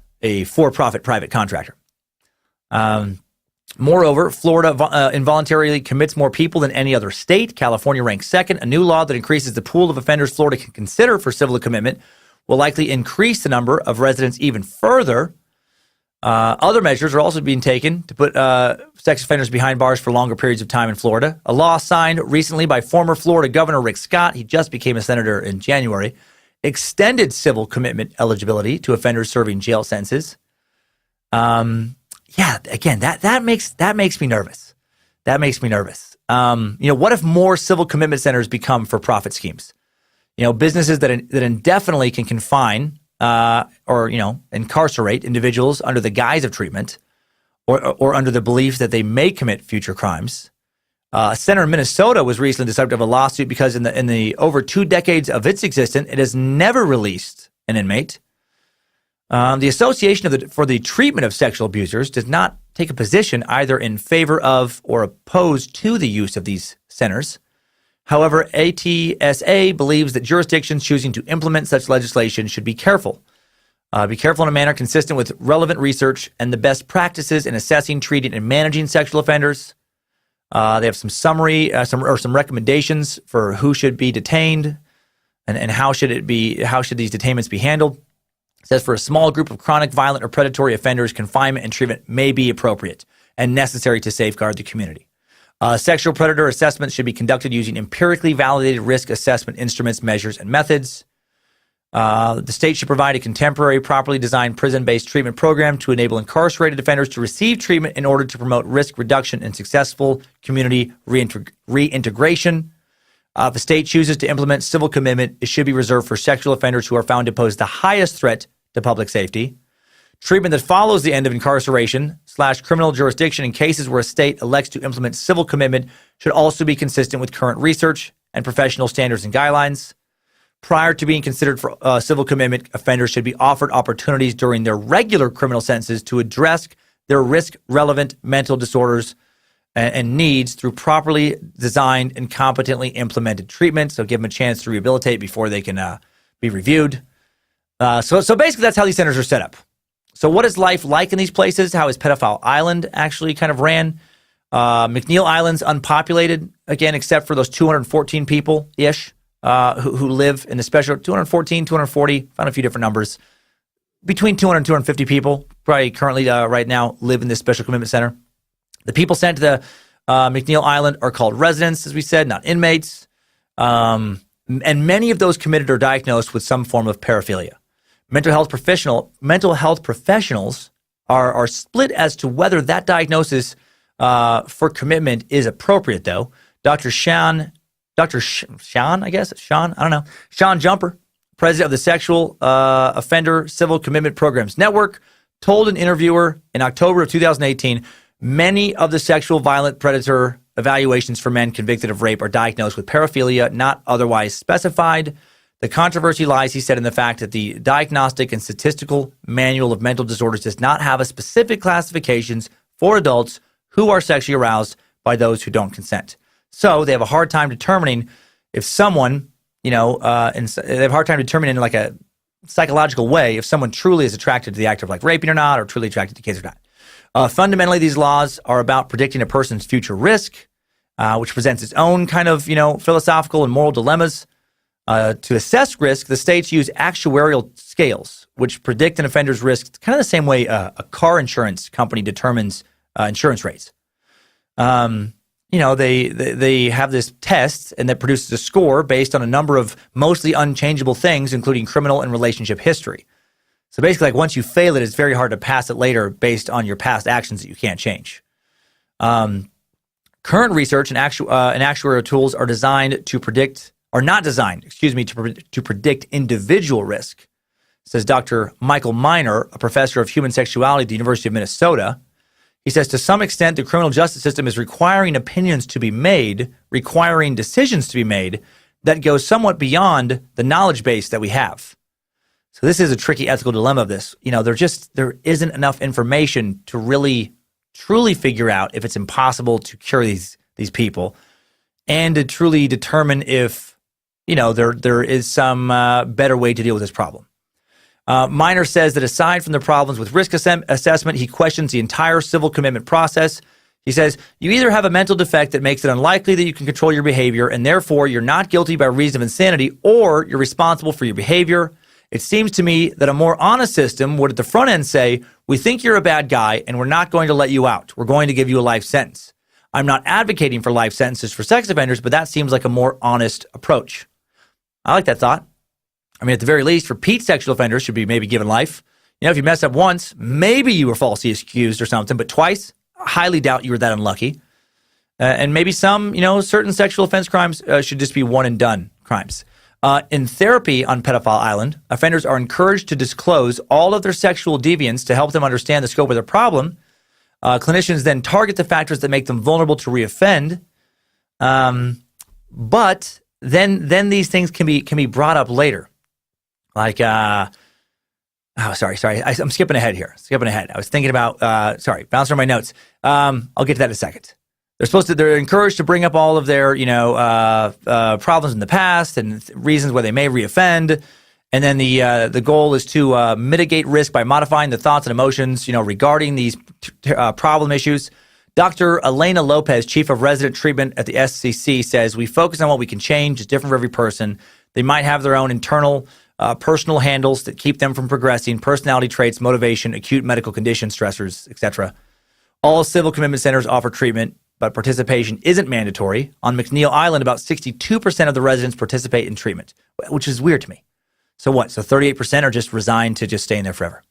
for-profit private contractor. Moreover, Florida involuntarily commits more people than any other state. California ranks second. A new law that increases the pool of offenders Florida can consider for civil commitment will likely increase the number of residents even further. Other measures are also being taken to put sex offenders behind bars for longer periods of time in Florida. A law signed recently by former Florida Governor Rick Scott, he just became a senator in January, extended civil commitment eligibility to offenders serving jail sentences. Again, that makes me nervous. That makes me nervous. What if more civil commitment centers become for-profit schemes? Businesses that indefinitely can confine or incarcerate individuals under the guise of treatment or under the belief that they may commit future crimes. A center in Minnesota was recently the subject of a lawsuit because in the over 2 decades of its existence, it has never released an inmate. The Association for the Treatment of Sexual Abusers does not take a position either in favor of or opposed to the use of these centers. However, ATSA believes that jurisdictions choosing to implement such legislation should be careful. Be careful in a manner consistent with relevant research and the best practices in assessing, treating, and managing sexual offenders. They have some summary, some recommendations for who should be detained and how should these detainments be handled. It says for a small group of chronic, violent, or predatory offenders, confinement and treatment may be appropriate and necessary to safeguard the community. Sexual predator assessments should be conducted using empirically validated risk assessment instruments, measures, and methods. The state should provide a contemporary, properly designed prison-based treatment program to enable incarcerated offenders to receive treatment in order to promote risk reduction and successful community reintegration. If the state chooses to implement civil commitment, it should be reserved for sexual offenders who are found to pose the highest threat to public safety. Treatment that follows the end of incarceration / criminal jurisdiction in cases where a state elects to implement civil commitment should also be consistent with current research and professional standards and guidelines. Prior to being considered for civil commitment, offenders should be offered opportunities during their regular criminal sentences to address their risk-relevant mental disorders and needs through properly designed and competently implemented treatment. So give them a chance to rehabilitate before they can be reviewed. So basically that's how these centers are set up. So what is life like in these places? How is Pedophile Island actually kind of ran? McNeil Island's unpopulated, again, except for those 214 people-ish who live in the special, 214, 240, found a few different numbers. Between 200 and 250 people probably currently right now live in this special commitment center. The people sent to the McNeil Island are called residents, as we said, not inmates. And many of those committed are diagnosed with some form of paraphilia. Mental health professionals are split as to whether that diagnosis for commitment is appropriate, though. Dr. Sean, Jumper, president of the Sexual Offender Civil Commitment Programs Network, told an interviewer in October of 2018, many of the sexual violent predator evaluations for men convicted of rape are diagnosed with paraphilia, not otherwise specified. The controversy lies, he said, in the fact that the Diagnostic and Statistical Manual of Mental Disorders does not have a specific classifications for adults who are sexually aroused by those who don't consent. So they have a hard time determining if someone, they have a hard time determining in like a psychological way if someone truly is attracted to the act of like raping or not, or truly attracted to kids or not. Fundamentally, these laws are about predicting a person's future risk, which presents its own kind of, philosophical and moral dilemmas. To assess risk, the states use actuarial scales, which predict an offender's risk kind of the same way a car insurance company determines insurance rates. They have this test, and that produces a score based on a number of mostly unchangeable things, including criminal and relationship history. So basically, like once you fail it, it's very hard to pass it later based on your past actions that you can't change. Current research and actuarial tools are not designed to predict individual risk, says Dr. Michael Miner, a professor of human sexuality at the University of Minnesota. He says, to some extent, the criminal justice system is requiring decisions to be made that go somewhat beyond the knowledge base that we have. So this is a tricky ethical dilemma of this. There isn't enough information to really, truly figure out if it's impossible to cure these people, and to truly determine if, there is some better way to deal with this problem. Miner says that aside from the problems with risk assessment, he questions the entire civil commitment process. He says, you either have a mental defect that makes it unlikely that you can control your behavior, and therefore you're not guilty by reason of insanity, or you're responsible for your behavior. It seems to me that a more honest system would at the front end say, we think you're a bad guy, and we're not going to let you out. We're going to give you a life sentence. I'm not advocating for life sentences for sex offenders, but that seems like a more honest approach. I like that thought. I mean, at the very least, repeat sexual offenders should be maybe given life. If you mess up once, maybe you were falsely accused or something, but twice, I highly doubt you were that unlucky. And maybe some, certain sexual offense crimes should just be one and done crimes. In therapy on Pedophile Island, offenders are encouraged to disclose all of their sexual deviance to help them understand the scope of their problem. Clinicians then target the factors that make them vulnerable to reoffend. But then these things can be brought up later. Like, sorry. I'm skipping ahead here. I was thinking about, bouncing on my notes. I'll get to that in a second. They're encouraged to bring up all of their, problems in the past and reasons why they may reoffend. And then the goal is to mitigate risk by modifying the thoughts and emotions, regarding these problem issues. Dr. Elena Lopez, chief of resident treatment at the SCC, says, we focus on what we can change. It's different for every person. They might have their own internal personal handles that keep them from progressing, personality traits, motivation, acute medical conditions, stressors, etc. All civil commitment centers offer treatment, but participation isn't mandatory. On McNeil Island, about 62% of the residents participate in treatment, which is weird to me. So what? So 38% are just resigned to just staying there forever.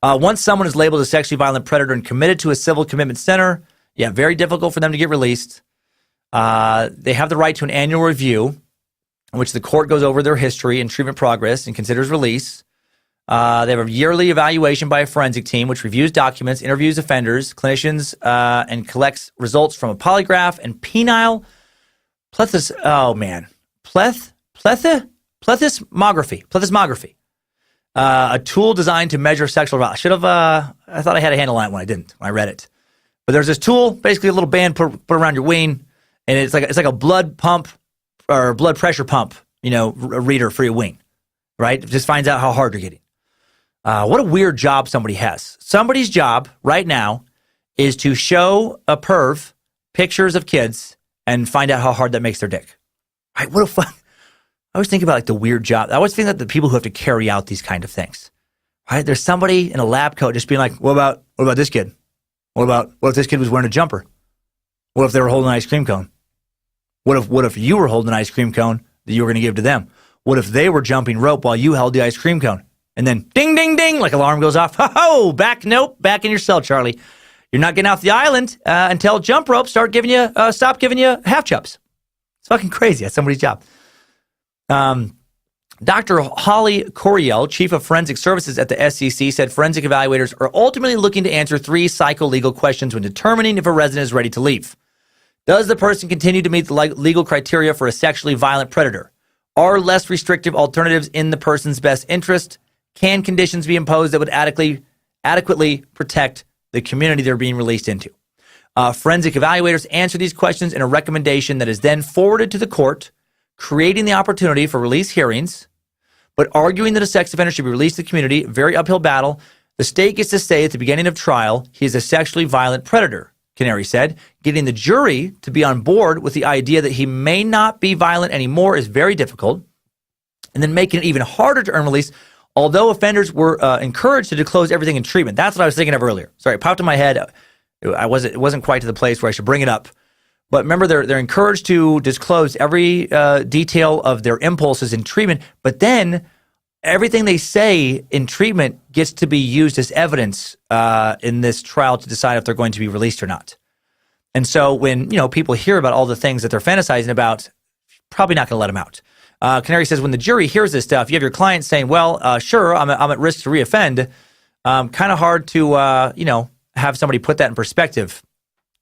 Once someone is labeled a sexually violent predator and committed to a civil commitment center, very difficult for them to get released. They have the right to an annual review in which the court goes over their history and treatment progress and considers release. They have a yearly evaluation by a forensic team, which reviews documents, interviews offenders, clinicians, and collects results from a polygraph and penile plethysmography. A tool designed to measure sexual violence. I thought I had a handle on it when I didn't, when I read it. But there's this tool, basically a little band put around your ween, and it's like a blood pump or blood pressure pump, a reader for your wing, right? It just finds out how hard you're getting. What a weird job somebody has. Somebody's job right now is to show a perv pictures of kids and find out how hard that makes their dick. Right? What a fun. I always think about like the weird job. I always think that the people who have to carry out these kind of things, right? There's somebody in a lab coat just being like, what about this kid? What if this kid was wearing a jumper? What if they were holding an ice cream cone? What if you were holding an ice cream cone that you were going to give to them? What if they were jumping rope while you held the ice cream cone? And then ding, ding, ding, like alarm goes off. Ho, back in your cell, Charlie. You're not getting off the island until jump ropes stop giving you half jumps. It's fucking crazy. That's somebody's job. Dr. Holly Coriel, chief of forensic services at the SCC, said forensic evaluators are ultimately looking to answer 3 psycho-legal questions when determining if a resident is ready to leave. Does the person continue to meet the legal criteria for a sexually violent predator? Are less restrictive alternatives in the person's best interest? Can conditions be imposed that would adequately protect the community they're being released into? Forensic evaluators answer these questions in a recommendation that is then forwarded to the court, creating the opportunity for release hearings, but arguing that a sex offender should be released to the community, very uphill battle. The state gets to say at the beginning of trial, he is a sexually violent predator, Canary said. Getting the jury to be on board with the idea that he may not be violent anymore is very difficult. And then making it even harder to earn release, although offenders were encouraged to disclose everything in treatment. That's what I was thinking of earlier. Sorry, it popped in my head. It wasn't quite to the place where I should bring it up. But remember, they're encouraged to disclose every detail of their impulses in treatment, but then everything they say in treatment gets to be used as evidence in this trial to decide if they're going to be released or not. And so when people hear about all the things that they're fantasizing about, probably not going to let them out. Canary says when the jury hears this stuff, you have your client saying, well, sure, I'm at risk to reoffend. Kind of hard to, have somebody put that in perspective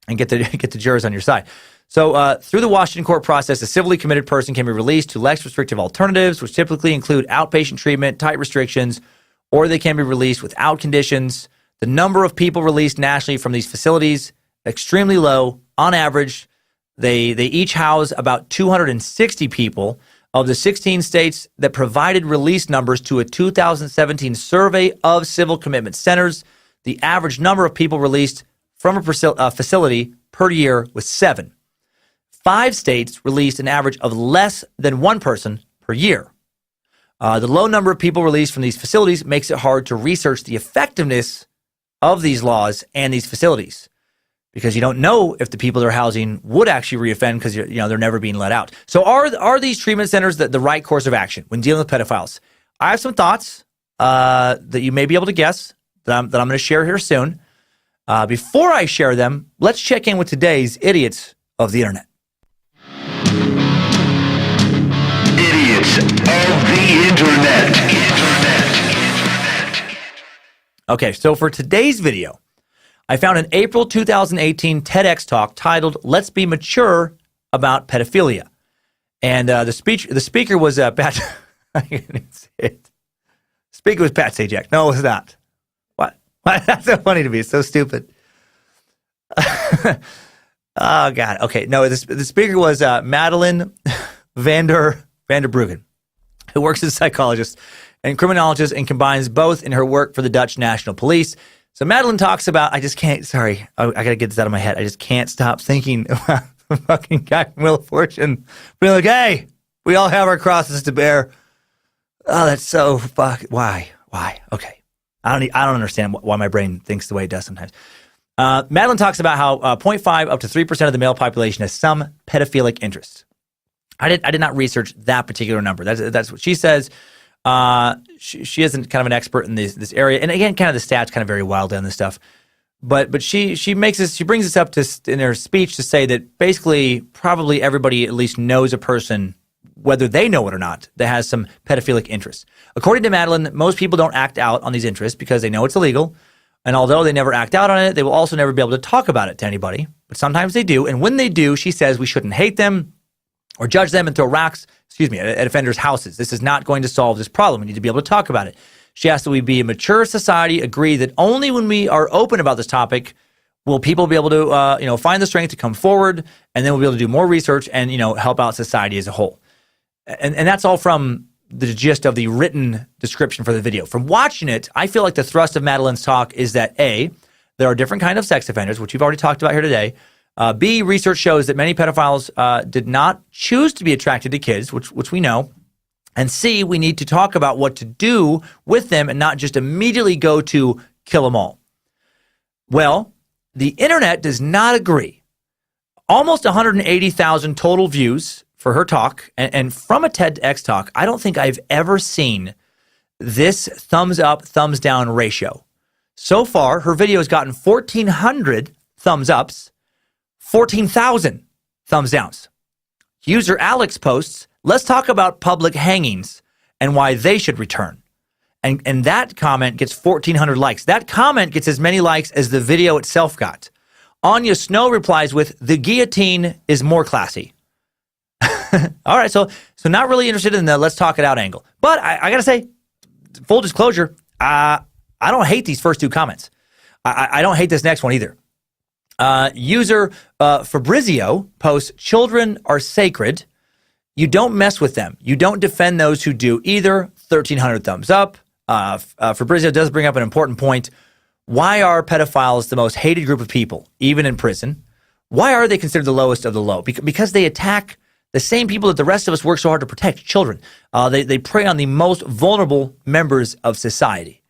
and get the jurors on your side. So through the Washington court process, a civilly committed person can be released to less restrictive alternatives, which typically include outpatient treatment, tight restrictions, or they can be released without conditions. The number of people released nationally from these facilities, extremely low. On average, they each house about 260 people. Of the 16 states that provided release numbers to a 2017 survey of civil commitment centers, the average number of people released from a facility per year was 7. 5 states released an average of less than 1 person per year. The low number of people released from these facilities makes it hard to research the effectiveness of these laws and these facilities, because you don't know if the people they're housing would actually reoffend because they're never being let out. So are these treatment centers the right course of action when dealing with pedophiles? I have some thoughts that you may be able to guess that I'm going to share here soon. Before I share them, let's check in with today's idiots of the internet. Idiots of the internet. Okay, so for today's video, I found an April 2018 TEDx talk titled "Let's Be Mature About Pedophilia," and the speaker was Pat. I didn't say it. Speaker was Pat Sajak. No, it was not. What? That's so funny to me. It's so stupid. Oh God. Okay. No, the speaker was Madeline Vanderbruggen, who works as a psychologist and criminologist and combines both in her work for the Dutch National Police. So Madeline talks about, I got to get this out of my head. I just can't stop thinking about the fucking guy from Wheel of Fortune being like, hey, we all have our crosses to bear. Oh, that's so why? Okay. I don't understand why my brain thinks the way it does sometimes. Madeline talks about how 0.5 up to 3% of the male population has some pedophilic interest. I did not research that particular number. That's what she says. She isn't kind of an expert in this area, and again, kind of the stats kind of very wild on this stuff. But she brings this up in her speech to say that basically probably everybody at least knows a person, whether they know it or not, that has some pedophilic interests. According to Madeline, most people don't act out on these interests because they know it's illegal, and although they never act out on it, they will also never be able to talk about it to anybody. But sometimes they do, and when they do, she says we shouldn't hate them or judge them and throw rocks at offenders' houses. This is not going to solve this problem. We need to be able to talk about it. She asked that we be a mature society, agree that only when we are open about this topic will people be able to, find the strength to come forward, and then we'll be able to do more research and, help out society as a whole. And that's all from the gist of the written description for the video. From watching it, I feel like the thrust of Madeline's talk is that A, there are different kinds of sex offenders, which we've already talked about here today. B, research shows that many pedophiles did not choose to be attracted to kids, which we know. And C, we need to talk about what to do with them and not just immediately go to kill them all. Well, the internet does not agree. Almost 180,000 total views for her talk. And from a TEDx talk, I don't think I've ever seen this thumbs up, thumbs down ratio. So far, her video has gotten 1,400 thumbs ups, 14,000 thumbs downs. User Alex posts, let's talk about public hangings and why they should return. And that comment gets 1,400 likes. That comment gets as many likes as the video itself got. Anya Snow replies with, the guillotine is more classy. All right, so not really interested in the let's talk it out angle. But I got to say, full disclosure, I don't hate these first two comments. I don't hate this next one either. User Fabrizio posts, children are sacred. You don't mess with them. You don't defend those who do either. 1,300 thumbs up. Fabrizio does bring up an important point. Why are pedophiles the most hated group of people, even in prison? Why are they considered the lowest of the low? Because they attack the same people that the rest of us work so hard to protect, children. They prey on the most vulnerable members of society.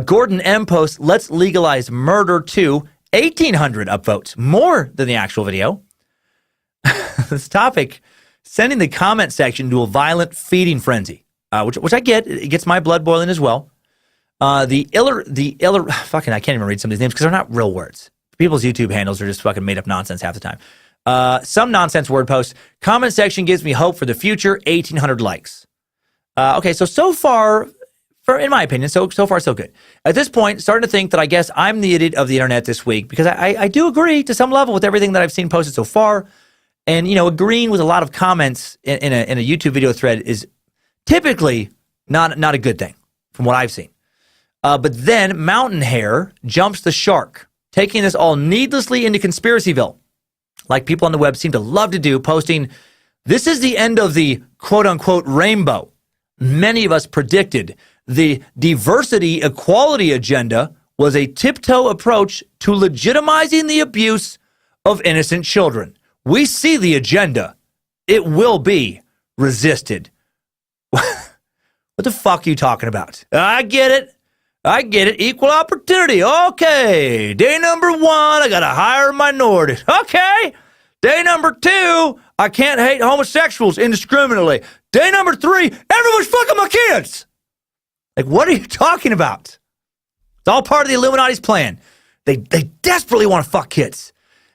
Gordon M. posts, let's legalize murder too. 1,800 upvotes, more than the actual video. This topic, sending the comment section to a violent feeding frenzy, which I get. It gets my blood boiling as well. Fucking, I can't even read some of these names because they're not real words. People's YouTube handles are just fucking made up nonsense half the time. Some nonsense word posts. Comment section gives me hope for the future. 1,800 likes. Okay, so far, in my opinion, so far so good. At this point, starting to think that I guess I'm the idiot of the internet this week because I do agree to some level with everything that I've seen posted so far, and agreeing with a lot of comments in a YouTube video thread is typically not a good thing from what I've seen. But then Mountain Hair jumps the shark, taking this all needlessly into Conspiracyville, like people on the web seem to love to do, posting, this is the end of the quote-unquote rainbow. Many of us predicted the diversity equality agenda was a tiptoe approach to legitimizing the abuse of innocent children. We see the agenda. It will be resisted. What the fuck are you talking about? I get it. Equal opportunity. Okay. Day number 1, I got to hire a minority. Okay. Day number 2, I can't hate homosexuals indiscriminately. Day number 3, everyone's fucking my kids. Like, what are you talking about? It's all part of the Illuminati's plan. They desperately want to fuck kids.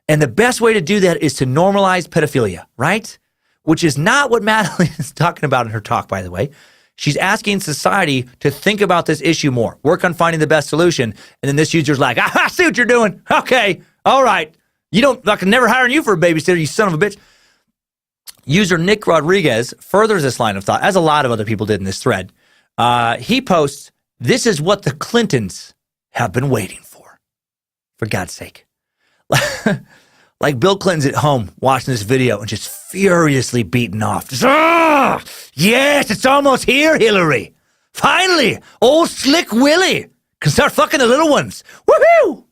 And the best way to do that is to normalize pedophilia, right? Which is not what Madeline is talking about in her talk, by the way. She's asking society to think about this issue more, work on finding the best solution. And then this user's like, I see what you're doing. Okay, all right. I can never hire you for a babysitter, you son of a bitch. User Nick Rodriguez furthers this line of thought, as a lot of other people did in this thread. He posts, this is what the Clintons have been waiting for God's sake. Like Bill Clinton's at home watching this video and just furiously beating off. Just, yes, it's almost here, Hillary. Finally, old Slick Willie can start fucking the little ones. Woohoo!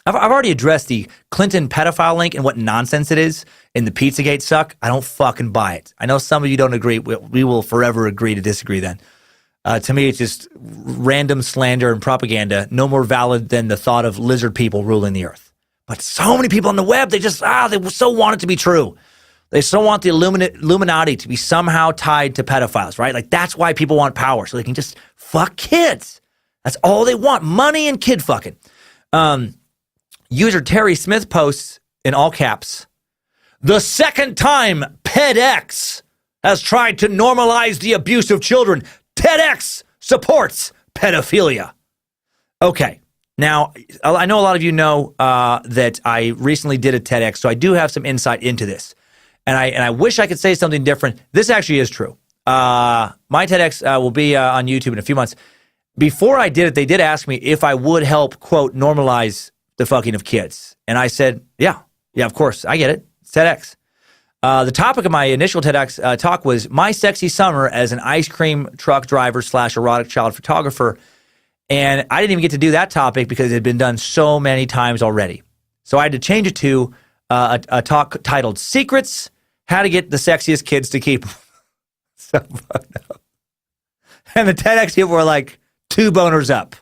I've already addressed the Clinton pedophile link and what nonsense it is in the Pizzagate suck. I don't fucking buy it. I know some of you don't agree. We will forever agree to disagree then. To me, it's just random slander and propaganda, no more valid than the thought of lizard people ruling the earth. But so many people on the web, they so want it to be true. They so want the Illuminati to be somehow tied to pedophiles, right? Like, that's why people want power, so they can just fuck kids. That's all they want, money and kid fucking. User Terry Smith posts, in all caps, the second time PedX has tried to normalize the abuse of children. TEDx supports pedophilia. Okay. Now, I know a lot of you know that I recently did a TEDx, so I do have some insight into this. And I wish I could say something different. This actually is true. My TEDx will be on YouTube in a few months. Before I did it, they did ask me if I would help, quote, normalize the fucking of kids. And I said, yeah, of course. I get it. It's TEDx. The topic of my initial TEDx talk was my sexy summer as an ice cream truck driver / erotic child photographer. And I didn't even get to do that topic because it had been done so many times already. So I had to change it to a talk titled Secrets, How to Get the Sexiest Kids to Keep. So fucked up. And the TEDx people were like, 2 boners up.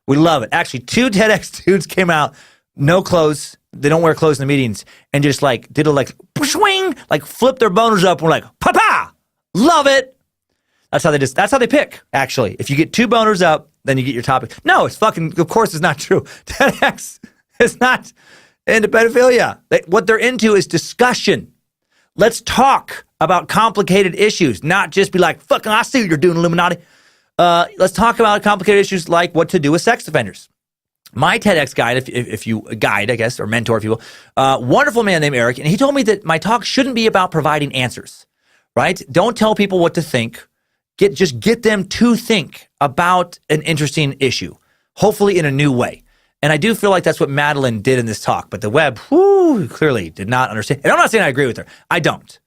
We love it. Actually, 2 TEDx dudes came out, no clothes. They don't wear clothes in the meetings, and just like did a like swing, like flip their boners up. And we're like, papa, love it. That's how they pick. Actually, if you get 2 boners up, then you get your topic. No, it's fucking. Of course, it's not true. TEDx is not into pedophilia. What they're into is discussion. Let's talk about complicated issues, not just be like, fucking, I see what you're doing, Illuminati. Let's talk about complicated issues like what to do with sex offenders. My TEDx guide, if you guide, I guess, or mentor, if you will, wonderful man named Eric, and he told me that my talk shouldn't be about providing answers, right? Don't tell people what to think. Just get them to think about an interesting issue, hopefully in a new way. And I do feel like that's what Madeline did in this talk. But the web, clearly did not understand. And I'm not saying I agree with her. I don't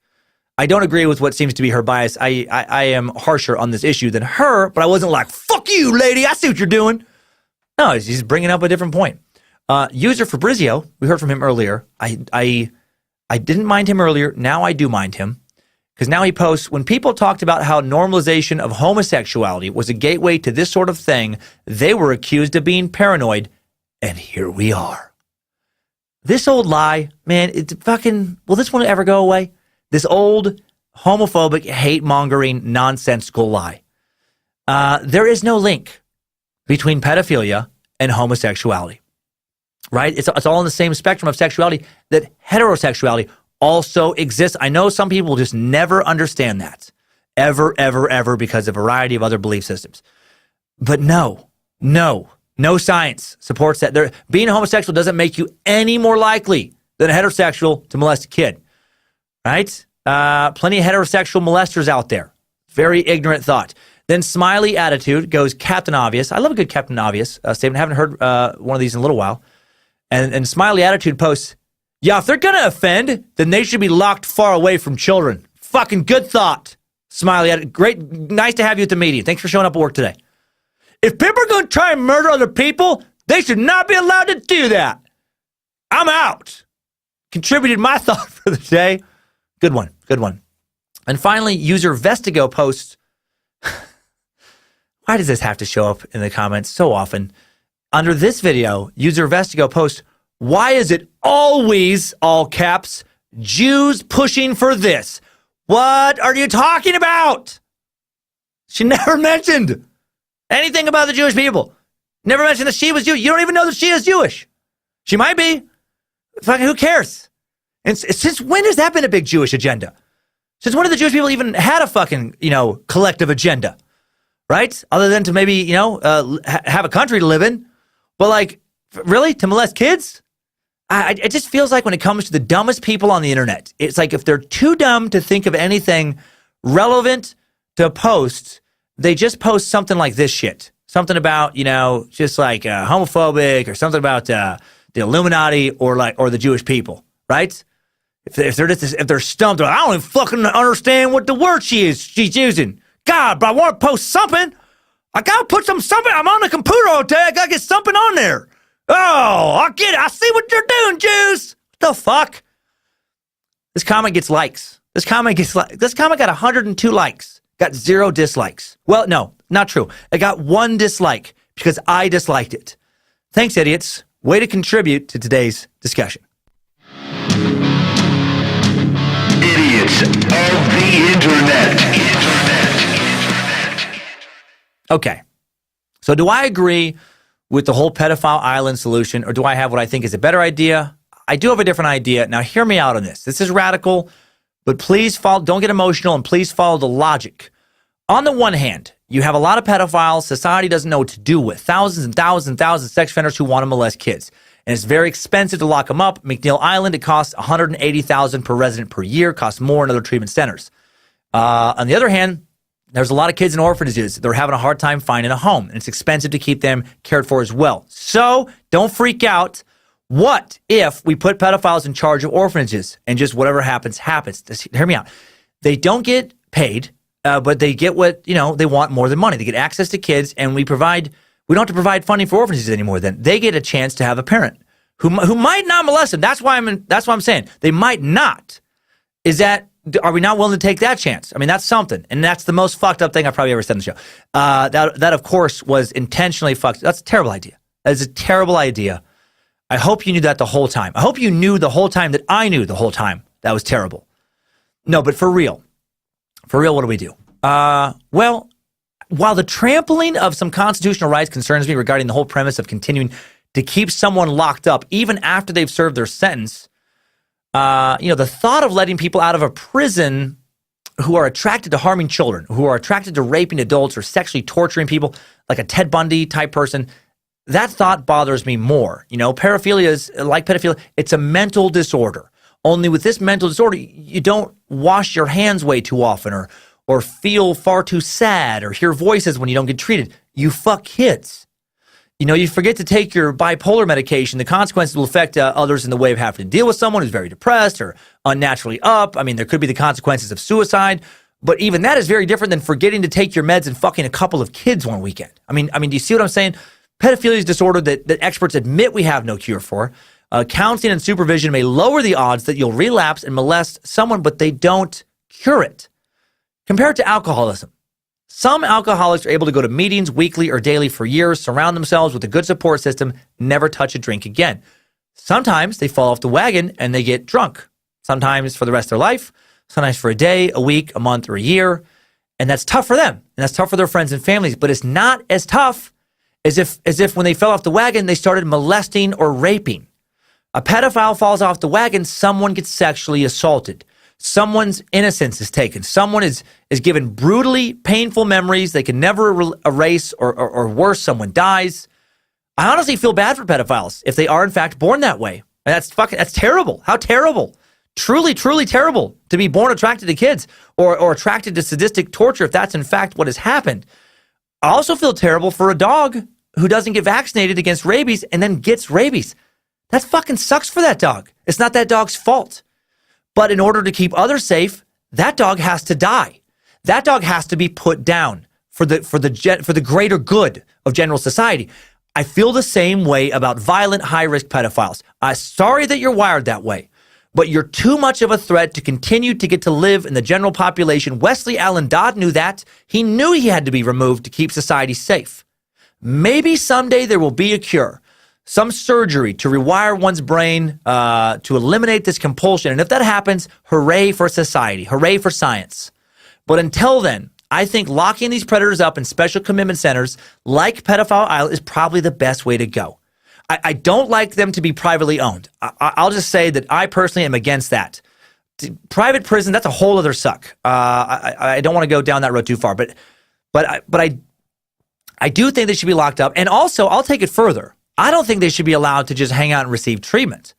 agree with what seems to be her bias. I am harsher on this issue than her, but I wasn't like, fuck you, lady, I see what you're doing. No, he's bringing up a different point. User Fabrizio, we heard from him earlier. I didn't mind him earlier. Now I do mind him. Because now he posts, when people talked about how normalization of homosexuality was a gateway to this sort of thing, they were accused of being paranoid. And here we are. This old lie, man, it's fucking, will this one ever go away? This old homophobic, hate-mongering, nonsensical lie. There is no link between pedophilia and homosexuality, right? It's all in the same spectrum of sexuality that heterosexuality also exists. I know some people will just never understand that, ever, because of a variety of other belief systems. But no science supports that. Being homosexual doesn't make you any more likely than a heterosexual to molest a kid, right? Plenty of heterosexual molesters out there. Very ignorant thought. Then Smiley Attitude goes Captain Obvious. I love a good Captain Obvious statement. I haven't heard one of these in a little while. And Smiley Attitude posts, yeah, if they're going to offend, then they should be locked far away from children. Fucking good thought. Smiley Attitude. Great. Nice to have you at the meeting. Thanks for showing up at work today. If people are going to try and murder other people, they should not be allowed to do that. I'm out. Contributed my thought for the day. Good one. And finally, user Vestigo posts, why does this have to show up in the comments so often? Under this video, user Vestigo posts, why is it always, all caps, Jews pushing for this? What are you talking about? She never mentioned anything about the Jewish people. Never mentioned that she was Jewish. You don't even know that she is Jewish. She might be. Fucking who cares? And since when has that been a big Jewish agenda? Since when have the Jewish people even had a fucking, collective agenda? Right? Other than to maybe, have a country to live in. But really? To molest kids? It just feels like when it comes to the dumbest people on the internet, it's like if they're too dumb to think of anything relevant to post, they just post something like this shit. Something about, just homophobic or something about the Illuminati or the Jewish people, right? If they're stumped, I don't even fucking understand what the word she's using. God, but I want to post something. I gotta put something. I'm on the computer all day. I gotta get something on there. Oh, I get it. I see what you're doing, Jews. What the fuck? This comment gets likes. This comment got 102 likes. Got 0 dislikes. Well, no, not true. It got 1 dislike because I disliked it. Thanks, idiots. Way to contribute to today's discussion. Idiots of the internet. Okay. So do I agree with the whole pedophile island solution, or do I have what I think is a better idea? I do have a different idea. Now, hear me out on this. This is radical, but please don't get emotional, and please follow the logic. On the one hand, you have a lot of pedophiles society doesn't know what to do with. Thousands and thousands and thousands of sex offenders who want to molest kids. And it's very expensive to lock them up. McNeil Island, it costs $180,000 per resident per year, costs more in other treatment centers. On the other hand, there's a lot of kids in orphanages. They're having a hard time finding a home, and it's expensive to keep them cared for as well. So don't freak out. What if we put pedophiles in charge of orphanages and just whatever happens, happens? Just hear me out. They don't get paid, but they get what, they want more than money. They get access to kids, and we don't have to provide funding for orphanages anymore then. They get a chance to have a parent who might not molest them. That's why I'm saying they might not. Are we not willing to take that chance? I mean, that's something. And that's the most fucked up thing I've probably ever said on the show. That of course, was intentionally fucked. That's a terrible idea. That is a terrible idea. I hope you knew that the whole time. I hope you knew the whole time that I knew the whole time that was terrible. No, but for real, what do we do? Well, while the trampling of some constitutional rights concerns me regarding the whole premise of continuing to keep someone locked up even after they've served their sentence, the thought of letting people out of a prison who are attracted to harming children, who are attracted to raping adults or sexually torturing people, like a Ted Bundy type person, that thought bothers me more. Paraphilia is like pedophilia. It's a mental disorder. Only with this mental disorder, you don't wash your hands way too often or feel far too sad or hear voices when you don't get treated. You fuck kids. You forget to take your bipolar medication, the consequences will affect others in the way of having to deal with someone who's very depressed or unnaturally up. I mean, there could be the consequences of suicide, but even that is very different than forgetting to take your meds and fucking a couple of kids one weekend. I mean, do you see what I'm saying? Pedophilia is a disorder that experts admit we have no cure for. Counseling and supervision may lower the odds that you'll relapse and molest someone, but they don't cure it. Compared to alcoholism, some alcoholics are able to go to meetings weekly or daily for years, surround themselves with a good support system, never touch a drink again. Sometimes they fall off the wagon and they get drunk. Sometimes for the rest of their life, sometimes for a day, a week, a month, or a year. And that's tough for them. And that's tough for their friends and families. But it's not as tough as if when they fell off the wagon, they started molesting or raping. A pedophile falls off the wagon, someone gets sexually assaulted. Someone's innocence is taken. Someone is given brutally painful memories they can never erase, or worse, someone dies. I honestly feel bad for pedophiles if they are in fact born that way. And that's terrible. How terrible. Truly, truly terrible to be born attracted to kids or attracted to sadistic torture if that's in fact what has happened. I also feel terrible for a dog who doesn't get vaccinated against rabies and then gets rabies. That fucking sucks for that dog. It's not that dog's fault. But in order to keep others safe, that dog has to die. That dog has to be put down for the greater good of general society. I feel the same way about violent, high-risk pedophiles. I'm sorry that you're wired that way, but you're too much of a threat to continue to get to live in the general population. Wesley Allen Dodd knew that. He knew he had to be removed to keep society safe. Maybe someday there will be a cure. Some surgery to rewire one's brain to eliminate this compulsion. And if that happens, hooray for society, hooray for science. But until then, I think locking these predators up in special commitment centers like Pedophile Island is probably the best way to go. I don't like them to be privately owned. I'll just say that I personally am against that. Private prison, that's a whole other suck. I don't want to go down that road too far, but I do think they should be locked up. And also, I'll take it further. I don't think they should be allowed to just hang out and receive treatment.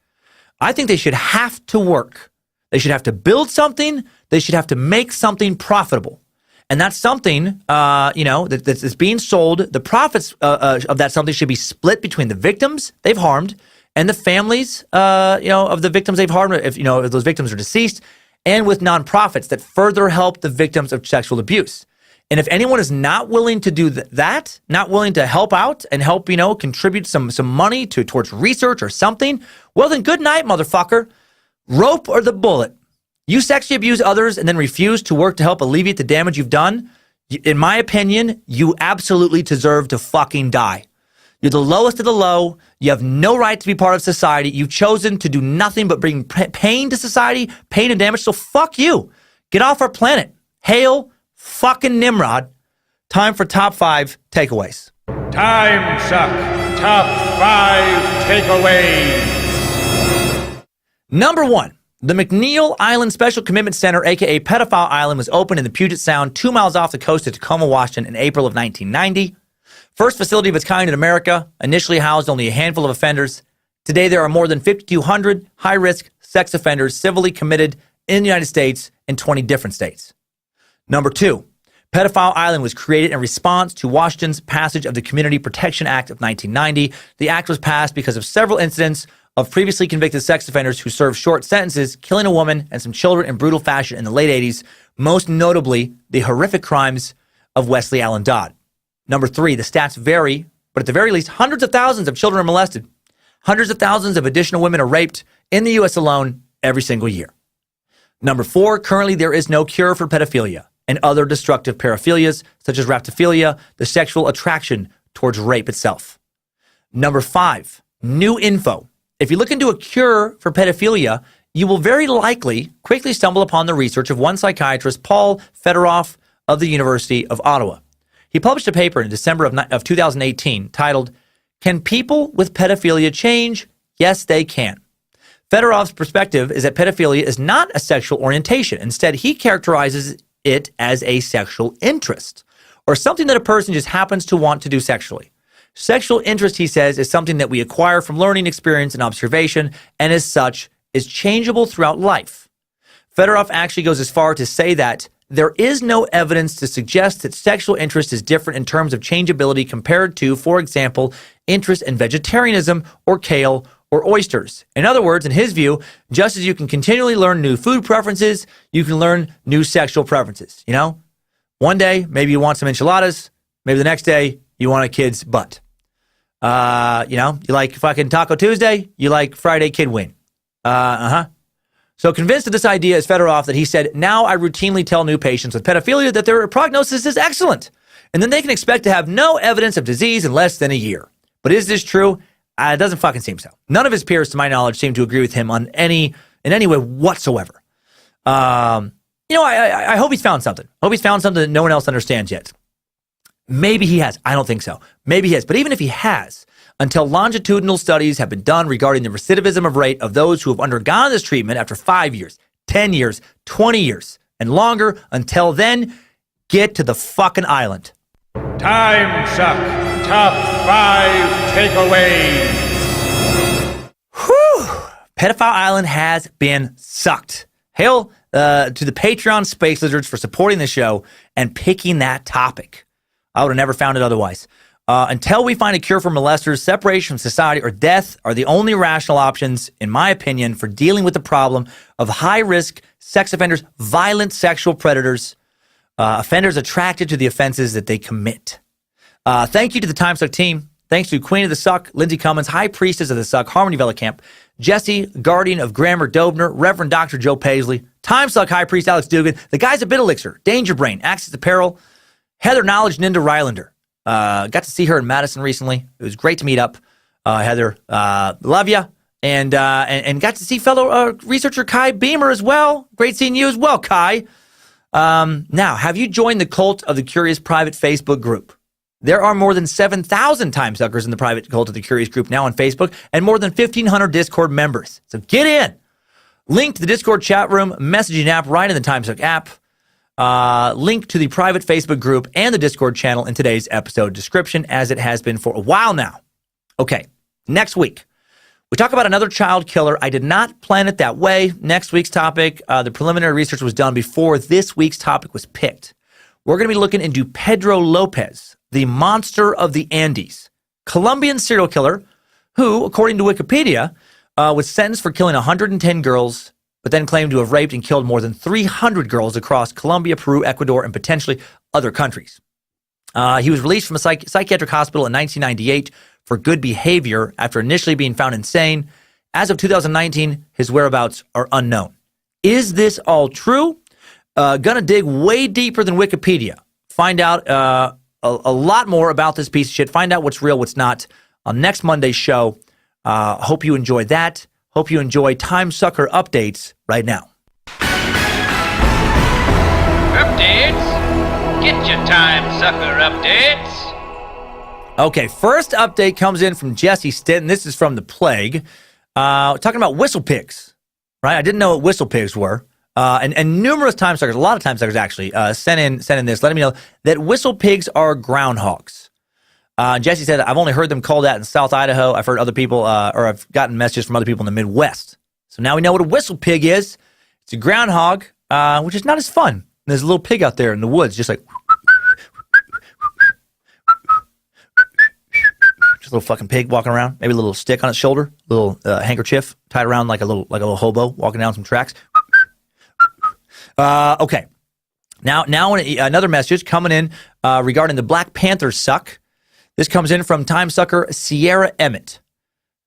I think they should have to work. They should have to build something. They should have to make something profitable. And that's something, that's being sold. The profits of that something should be split between the victims they've harmed and the families, of the victims they've harmed, if those victims are deceased, and with nonprofits that further help the victims of sexual abuse. And if anyone is not willing to do that, not willing to help out and help, contribute some money towards research or something, well then good night, motherfucker. Rope or the bullet. You sexually abuse others and then refuse to work to help alleviate the damage you've done. In my opinion, you absolutely deserve to fucking die. You're the lowest of the low. You have no right to be part of society. You've chosen to do nothing but bring pain to society, pain and damage. So fuck you. Get off our planet. Hail fucking Nimrod. Time for top 5 takeaways. Timesuck top 5 takeaways. Number 1. The McNeil Island Special Commitment Center, aka Pedophile Island, was opened in the Puget Sound 2 miles off the coast of Tacoma, Washington in April of 1990. First facility of its kind in America, initially housed only a handful of offenders. Today there are more than 5,200 high-risk sex offenders civilly committed in the United States in 20 different states. Number 2, Pedophile Island was created in response to Washington's passage of the Community Protection Act of 1990. The act was passed because of several incidents of previously convicted sex offenders who served short sentences, killing a woman and some children in brutal fashion in the late 80s, most notably the horrific crimes of Wesley Allen Dodd. Number 3, the stats vary, but at the very least, hundreds of thousands of children are molested. Hundreds of thousands of additional women are raped in the U.S. alone every single year. Number 4, currently there is no cure for pedophilia and other destructive paraphilias, such as raptophilia, the sexual attraction towards rape itself. Number 5, new info. If you look into a cure for pedophilia, you will very likely quickly stumble upon the research of one psychiatrist, Paul Fedorov of the University of Ottawa. He published a paper in December of 2018 titled, "Can People with Pedophilia Change? Yes, They Can." Fedorov's perspective is that pedophilia is not a sexual orientation. Instead, he characterizes it as a sexual interest, or something that a person just happens to want to do sexually. Sexual interest, he says, is something that we acquire from learning, experience, and observation, and as such, is changeable throughout life. Fedorov actually goes as far to say that there is no evidence to suggest that sexual interest is different in terms of changeability compared to, for example, interest in vegetarianism or kale or oysters. In other words, in his view, just as you can continually learn new food preferences, you can learn new sexual preferences. You know, one day, maybe you want some enchiladas. Maybe the next day, you want a kid's butt. You like fucking Taco Tuesday. You like Friday Kid Wing. So convinced of this idea is Fedorov that he said, now I routinely tell new patients with pedophilia that their prognosis is excellent, and then they can expect to have no evidence of disease in less than a year. But is this true? It doesn't fucking seem so. None of his peers, to my knowledge, seem to agree with him in any way whatsoever. I hope he's found something. I hope he's found something that no one else understands yet. Maybe he has. I don't think so. Maybe he has. But even if he has, until longitudinal studies have been done regarding the recidivism rate of those who have undergone this treatment after 5 years, 10 years, 20 years, and longer, until then, get to the fucking island. Timesuck. Top 5 takeaways. Whew. Pedophile Island has been sucked. Hail to the Patreon Space Lizards for supporting the show and picking that topic. I would have never found it otherwise. Until we find a cure for molesters, separation from society or death are the only rational options, in my opinion, for dealing with the problem of high-risk sex offenders, violent sexual predators, offenders attracted to the offenses that they commit. Thank you to the Timesuck team. Thanks to Queen of the Suck, Lindsay Cummins, High Priestess of the Suck, Harmony Vellicamp, Jesse, Guardian of Grammar Dobner, Reverend Dr. Joe Paisley, Timesuck High Priest Alex Dugan, the guys at Bit Elixir, Danger Brain, Access to Peril, Heather Knowledge, Ninda Rylander. Got to see her in Madison recently. It was great to meet up. Heather, love ya. And got to see fellow researcher Kai Beamer as well. Great seeing you as well, Kai. Now, have you joined the Cult of the Curious private Facebook group? There are more than 7,000 Timesuckers in the private Cult of the Curious group now on Facebook and more than 1,500 Discord members. So get in. Link to the Discord chat room, messaging app right in the Timesuck app. Link to the private Facebook group and the Discord channel in today's episode description, as it has been for a while now. Okay, next week, we talk about another child killer. I did not plan it that way. Next week's topic, the preliminary research was done before this week's topic was picked. We're going to be looking into Pedro Lopez, the monster of the Andes, Colombian serial killer who, according to Wikipedia, was sentenced for killing 110 girls, but then claimed to have raped and killed more than 300 girls across Colombia, Peru, Ecuador, and potentially other countries. He was released from a psychiatric hospital in 1998 for good behavior after initially being found insane. As of 2019, his whereabouts are unknown. Is this all true? Gonna dig way deeper than Wikipedia. Find out a lot more about this piece of shit. Find out what's real, what's not on next Monday's show. Hope you enjoyed that. Hope you enjoy Timesucker updates right now. Updates? Get your Timesucker updates. Okay, first update comes in from Jesse Stinton. This is from The Plague. Talking about whistle pigs, right? I didn't know what whistle pigs were. And numerous Timesuckers, a lot of Timesuckers actually, sent in this, letting me know that whistle pigs are groundhogs. Jesse said, I've only heard them call that in South Idaho. I've heard other people, or I've gotten messages from other people in the Midwest. So now we know what a whistle pig is. It's a groundhog, which is not as fun. There's a little pig out there in the woods, just like, just a little fucking pig walking around. Maybe a little stick on its shoulder, a little handkerchief tied around like a little hobo walking down some tracks. Okay. Now another message coming in regarding the Black Panther suck. This comes in from Timesucker Sierra Emmett.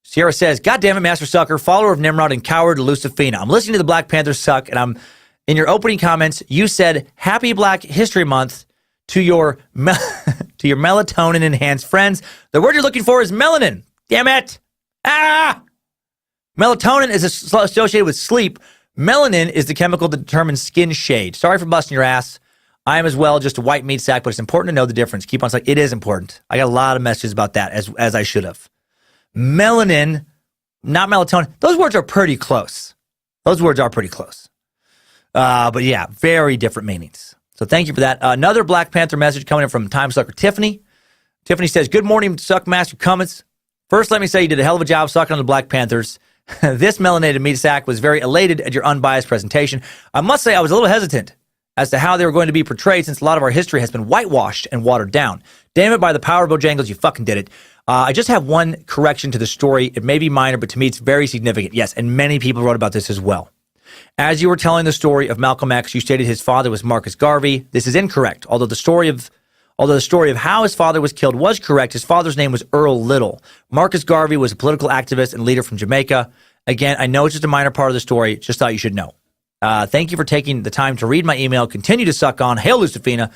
Sierra says, God damn it, Master Sucker, follower of Nimrod and coward to Lucifina. I'm listening to the Black Panther suck, and I'm in your opening comments, you said Happy Black History Month to your to your melatonin enhanced friends. The word you're looking for is melanin. Damn it. Melatonin is associated with sleep. Melanin is the chemical that determines skin shade. Sorry for busting your ass. I am as well just a white meat sack, but it's important to know the difference. Keep on saying it is important. I got a lot of messages about that, as I should have. Melanin, not melatonin. Those words are pretty close. But yeah, very different meanings. So thank you for that. Another Black Panther message coming in from Timesucker Tiffany. Tiffany says, good morning, Suckmaster Cummins. First, let me say you did a hell of a job sucking on the Black Panthers. This melanated meat sack was very elated at your unbiased presentation. I must say I was a little hesitant as to how they were going to be portrayed, since a lot of our history has been whitewashed and watered down. Damn it, by the power of Bojangles, you fucking did it. I just have one correction to the story. It may be minor, but to me it's very significant. Yes, and many people wrote about this as well. As you were telling the story of Malcolm X, you stated his father was Marcus Garvey. This is incorrect. Although the story of how his father was killed was correct, his father's name was Earl Little. Marcus Garvey was a political activist and leader from Jamaica. Again, I know it's just a minor part of the story. Just thought you should know. Thank you for taking the time to read my email. Continue to suck on. Hail Lucifina.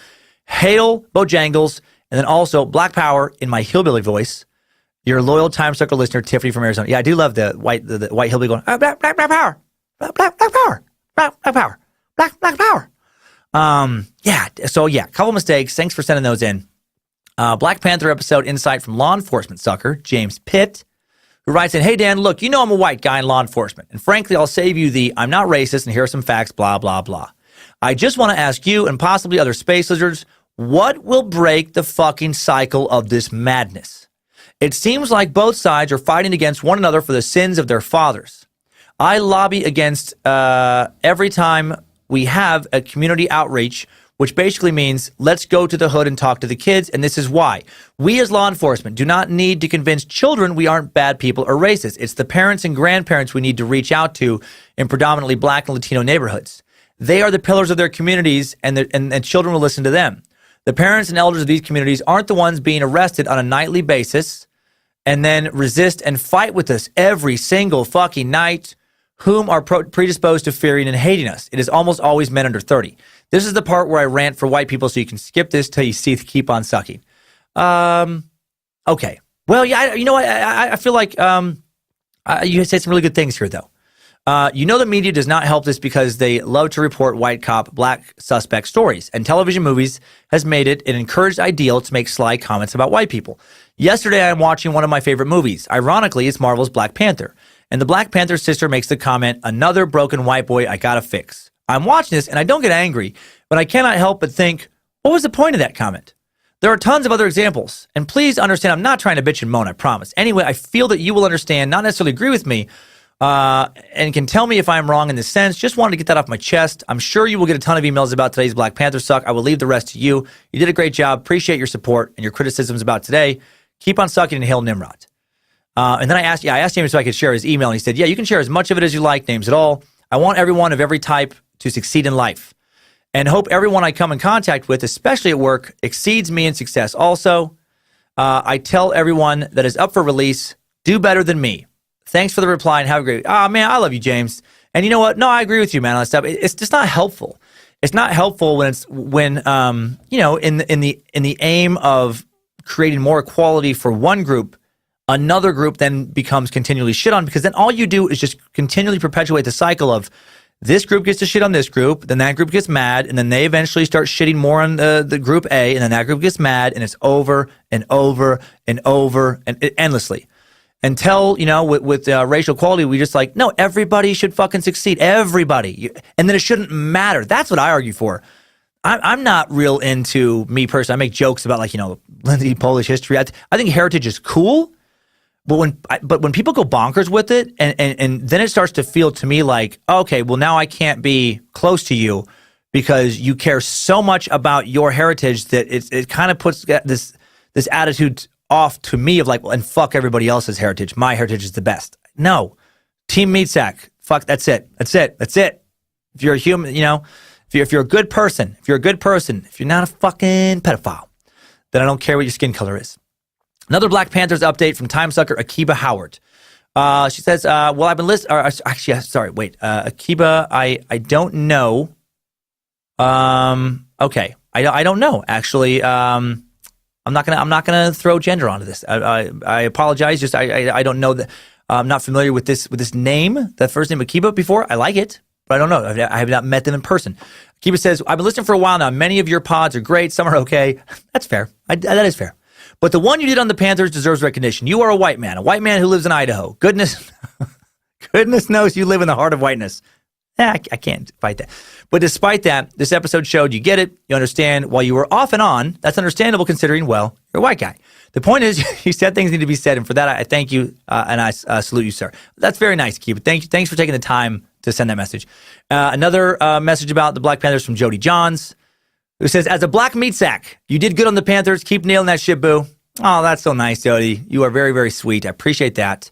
Hail Bojangles. And then also Black Power in my hillbilly voice. Your loyal Timesucker listener, Tiffany from Arizona. Yeah, I do love the white hillbilly going, black power. Black power. Black power. Black power. A couple mistakes. Thanks for sending those in. Black Panther episode insight from law enforcement sucker, James Pitt, who writes in, hey, Dan, look, you know I'm a white guy in law enforcement. And frankly, I'll save you the I'm not racist and here are some facts, blah, blah, blah. I just want to ask you and possibly other space lizards, what will break the fucking cycle of this madness? It seems like both sides are fighting against one another for the sins of their fathers. I lobby against every time we have a community outreach, which basically means let's go to the hood and talk to the kids. And this is why. We as law enforcement do not need to convince children we aren't bad people or racist. It's the parents and grandparents we need to reach out to in predominantly Black and Latino neighborhoods. They are the pillars of their communities, and children will listen to them. The parents and elders of these communities aren't the ones being arrested on a nightly basis and then resist and fight with us every single fucking night, whom are predisposed to fearing and hating us. It is almost always men under 30. This is the part where I rant for white people, so you can skip this till you see keep on sucking. Okay. Well, yeah, you know what? I feel like you said some really good things here, though. The media does not help this because they love to report white cop, black suspect stories. And television movies has made it an encouraged ideal to make sly comments about white people. Yesterday, I'm watching one of my favorite movies. Ironically, it's Marvel's Black Panther. And the Black Panther's sister makes the comment, another broken white boy I gotta fix. I'm watching this and I don't get angry, but I cannot help but think, what was the point of that comment? There are tons of other examples. And please understand, I'm not trying to bitch and moan, I promise. Anyway, I feel that you will understand, not necessarily agree with me, and can tell me if I'm wrong in this sense. Just wanted to get that off my chest. I'm sure you will get a ton of emails about today's Black Panther suck. I will leave the rest to you. You did a great job. Appreciate your support and your criticisms about today. Keep on sucking and hail Nimrod. And then I asked James if I could share his email, and he said, yeah, you can share as much of it as you like, names it all. I want everyone of every type to succeed in life and hope everyone I come in contact with, especially at work, exceeds me in success. Also, I tell everyone that is up for release, do better than me. Thanks for the reply and have a great. Man, I love you, James. And you know what? No, I agree with you, man, on that stuff. It's just not helpful. It's not helpful when in the aim of creating more equality for one group, another group then becomes continually shit on, because then all you do is just continually perpetuate the cycle of this group gets to shit on this group, then that group gets mad, and then they eventually start shitting more on the group A, and then that group gets mad, and it's over and over and over and endlessly. Until, with racial equality, we just like, no, everybody should fucking succeed. Everybody. And then it shouldn't matter. That's what I argue for. I'm not real into, me personally, I make jokes about Lindsay Polish history. I think heritage is cool, but when people go bonkers with it, and then it starts to feel to me like, okay, well now I can't be close to you because you care so much about your heritage that it kind of puts this attitude off to me of like, well, and fuck everybody else's heritage. My heritage is the best. No. Team Meat Sack. Fuck, that's it. If you're a human, if you're a good person, if you're not a fucking pedophile, then I don't care what your skin color is. Another Black Panthers update from Timesucker Akiba Howard. She says, well, I've been listening, Akiba, I don't know. Okay. I don't know, actually. I'm not gonna throw gender onto this. I apologize. Just I don't know that. I'm not familiar with this name. That first name Akiba before. I like it, but I don't know. I have not met them in person. Akiba says, I've been listening for a while now. Many of your pods are great. Some are okay. That's fair. That is fair. But the one you did on the Panthers deserves recognition. You are a white man who lives in Idaho. Goodness knows you live in the heart of whiteness. I can't fight that. But despite that, this episode showed you get it, you understand. While you were off and on, that's understandable considering, well, you're a white guy. The point is, you said things need to be said, and for that, I thank you, and I salute you, sir. That's very nice, Keep. Thanks for taking the time to send that message. Another message about the Black Panthers from Jody Johns, who says, as a black meat sack, you did good on the Panthers. Keep nailing that shit, boo. Oh, that's so nice, Jody. You are very, very sweet. I appreciate that.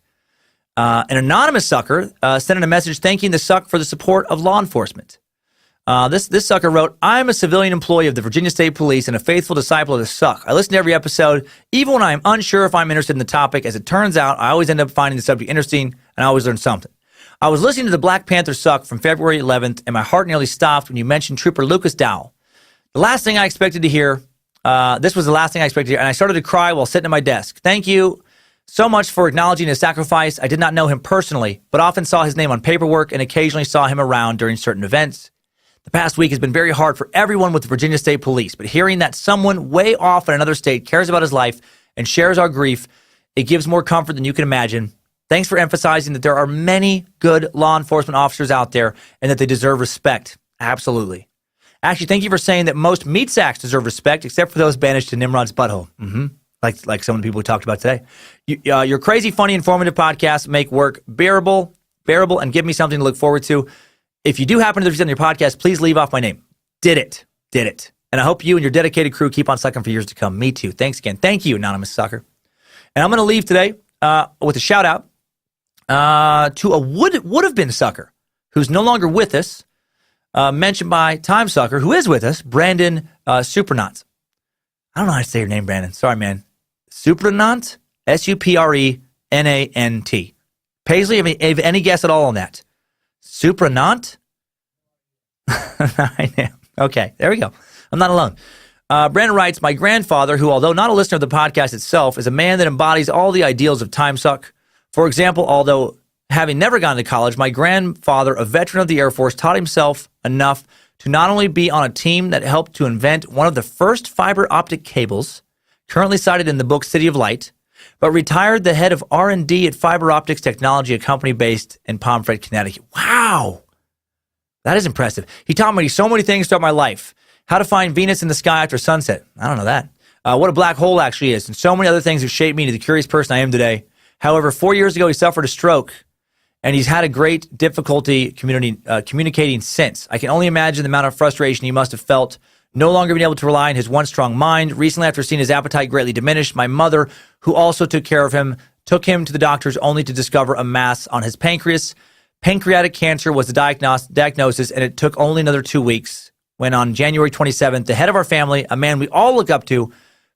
An anonymous sucker sent in a message thanking the suck for the support of law enforcement. This sucker wrote, I'm a civilian employee of the Virginia State Police and a faithful disciple of the suck. I listen to every episode, even when I'm unsure if I'm interested in the topic. As it turns out, I always end up finding the subject interesting and I always learn something. I was listening to the Black Panther suck from February 11th, and my heart nearly stopped when you mentioned Trooper Lucas Dowell. The last thing I expected to hear, this was the last thing I expected to hear, and I started to cry while sitting at my desk. Thank you so much for acknowledging his sacrifice. I did not know him personally, but often saw his name on paperwork and occasionally saw him around during certain events. The past week has been very hard for everyone with the Virginia State Police, but hearing that someone way off in another state cares about his life and shares our grief, it gives more comfort than you can imagine. Thanks for emphasizing that there are many good law enforcement officers out there and that they deserve respect. Absolutely. Actually, thank you for saying that most meat sacks deserve respect, except for those banished to Nimrod's butthole. Like some of the people we talked about today. Your crazy, funny, informative podcasts make work bearable, and give me something to look forward to. If you do happen to present your podcast, please leave off my name. Did it. And I hope you and your dedicated crew keep on sucking for years to come. Me too. Thanks again. Thank you, anonymous sucker. And I'm going to leave today with a shout out to a would have been sucker who's no longer with us, mentioned by Timesucker, who is with us, Brandon Suprenant. I don't know how to say your name, Brandon. Sorry, man. Suprenant? Suprenant. Paisley, have any guess at all on that? Suprenant? I am. Okay, there we go. I'm not alone. Brandon writes, my grandfather, who although not a listener of the podcast itself, is a man that embodies all the ideals of Timesuck. For example, although having never gone to college, my grandfather, a veteran of the Air Force, taught himself enough to not only be on a team that helped to invent one of the first fiber optic cables, currently cited in the book City of Light, but retired the head of R&D at Fiber Optics Technology, a company based in Pomfret, Connecticut. Wow. That is impressive. He taught me so many things throughout my life. How to find Venus in the sky after sunset. I don't know that. What a black hole actually is, and so many other things that shaped me to the curious person I am today. However, 4 years ago, he suffered a stroke, and he's had a great difficulty communicating since. I can only imagine the amount of frustration he must have felt, no longer being able to rely on his once strong mind. Recently, after seeing his appetite greatly diminished, my mother, who also took care of him, took him to the doctors only to discover a mass on his pancreas. Pancreatic cancer was the diagnosis, and it took only another 2 weeks when on January 27th, the head of our family, a man we all look up to,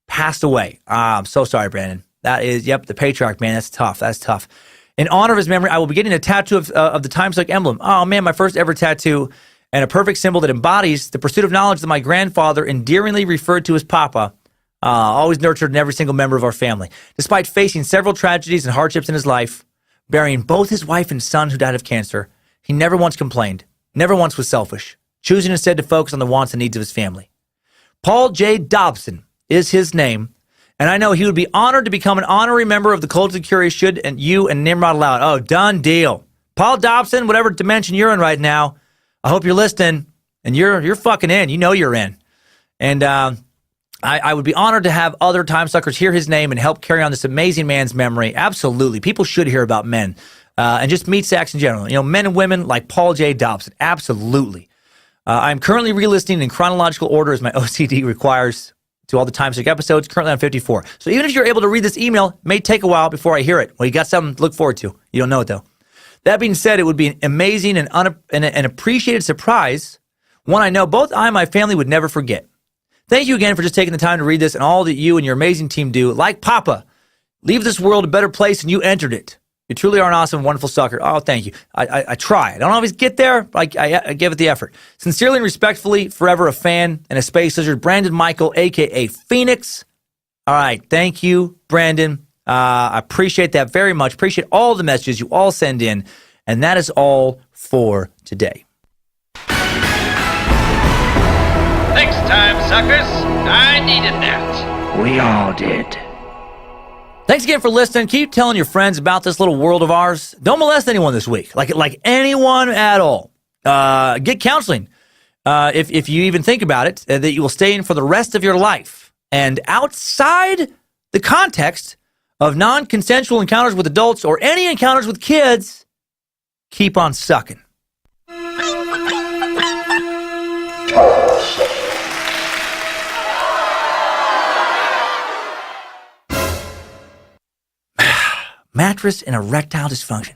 passed away. I'm so sorry, Brandon. That is, the patriarch, man. That's tough. In honor of his memory, I will be getting a tattoo of the Timesuck emblem. Oh, man, my first ever tattoo, and a perfect symbol that embodies the pursuit of knowledge that my grandfather endearingly referred to as Papa, always nurtured in every single member of our family. Despite facing several tragedies and hardships in his life, burying both his wife and son who died of cancer, he never once complained, never once was selfish, choosing instead to focus on the wants and needs of his family. Paul J. Dobson is his name, and I know he would be honored to become an honorary member of the Cult of the Curious should and you and Nimrod allow it. Oh, done deal. Paul Dobson, whatever dimension you're in right now, I hope you're listening, and you're fucking in. You know you're in. And I would be honored to have other Timesuckers hear his name and help carry on this amazing man's memory. Absolutely. People should hear about men and just meat sacks in general. You know, men and women like Paul J. Dobson. Absolutely. I'm currently re-listening in chronological order as my OCD requires to all the Timesuck episodes, currently on 54. So even if you're able to read this email, it may take a while before I hear it. Well, you got something to look forward to. You don't know it, though. That being said, it would be an amazing and an appreciated surprise, one I know both I and my family would never forget. Thank you again for just taking the time to read this and all that you and your amazing team do. Like Papa, leave this world a better place than you entered it. You truly are an awesome, wonderful sucker. Oh, thank you. I try. I don't always get there, but I give it the effort. Sincerely and respectfully, forever a fan and a space lizard, Brandon Michael, a.k.a. Phoenix. All right. Thank you, Brandon. I appreciate that very much. Appreciate all the messages you all send in. And that is all for today. Thanks, time suckers. I needed that. We all did. Thanks again for listening. Keep telling your friends about this little world of ours. Don't molest anyone this week, like anyone at all. Get counseling if you even think about it, that you will stay in for the rest of your life. And outside the context of non-consensual encounters with adults or any encounters with kids, keep on sucking. Mattress and erectile dysfunction.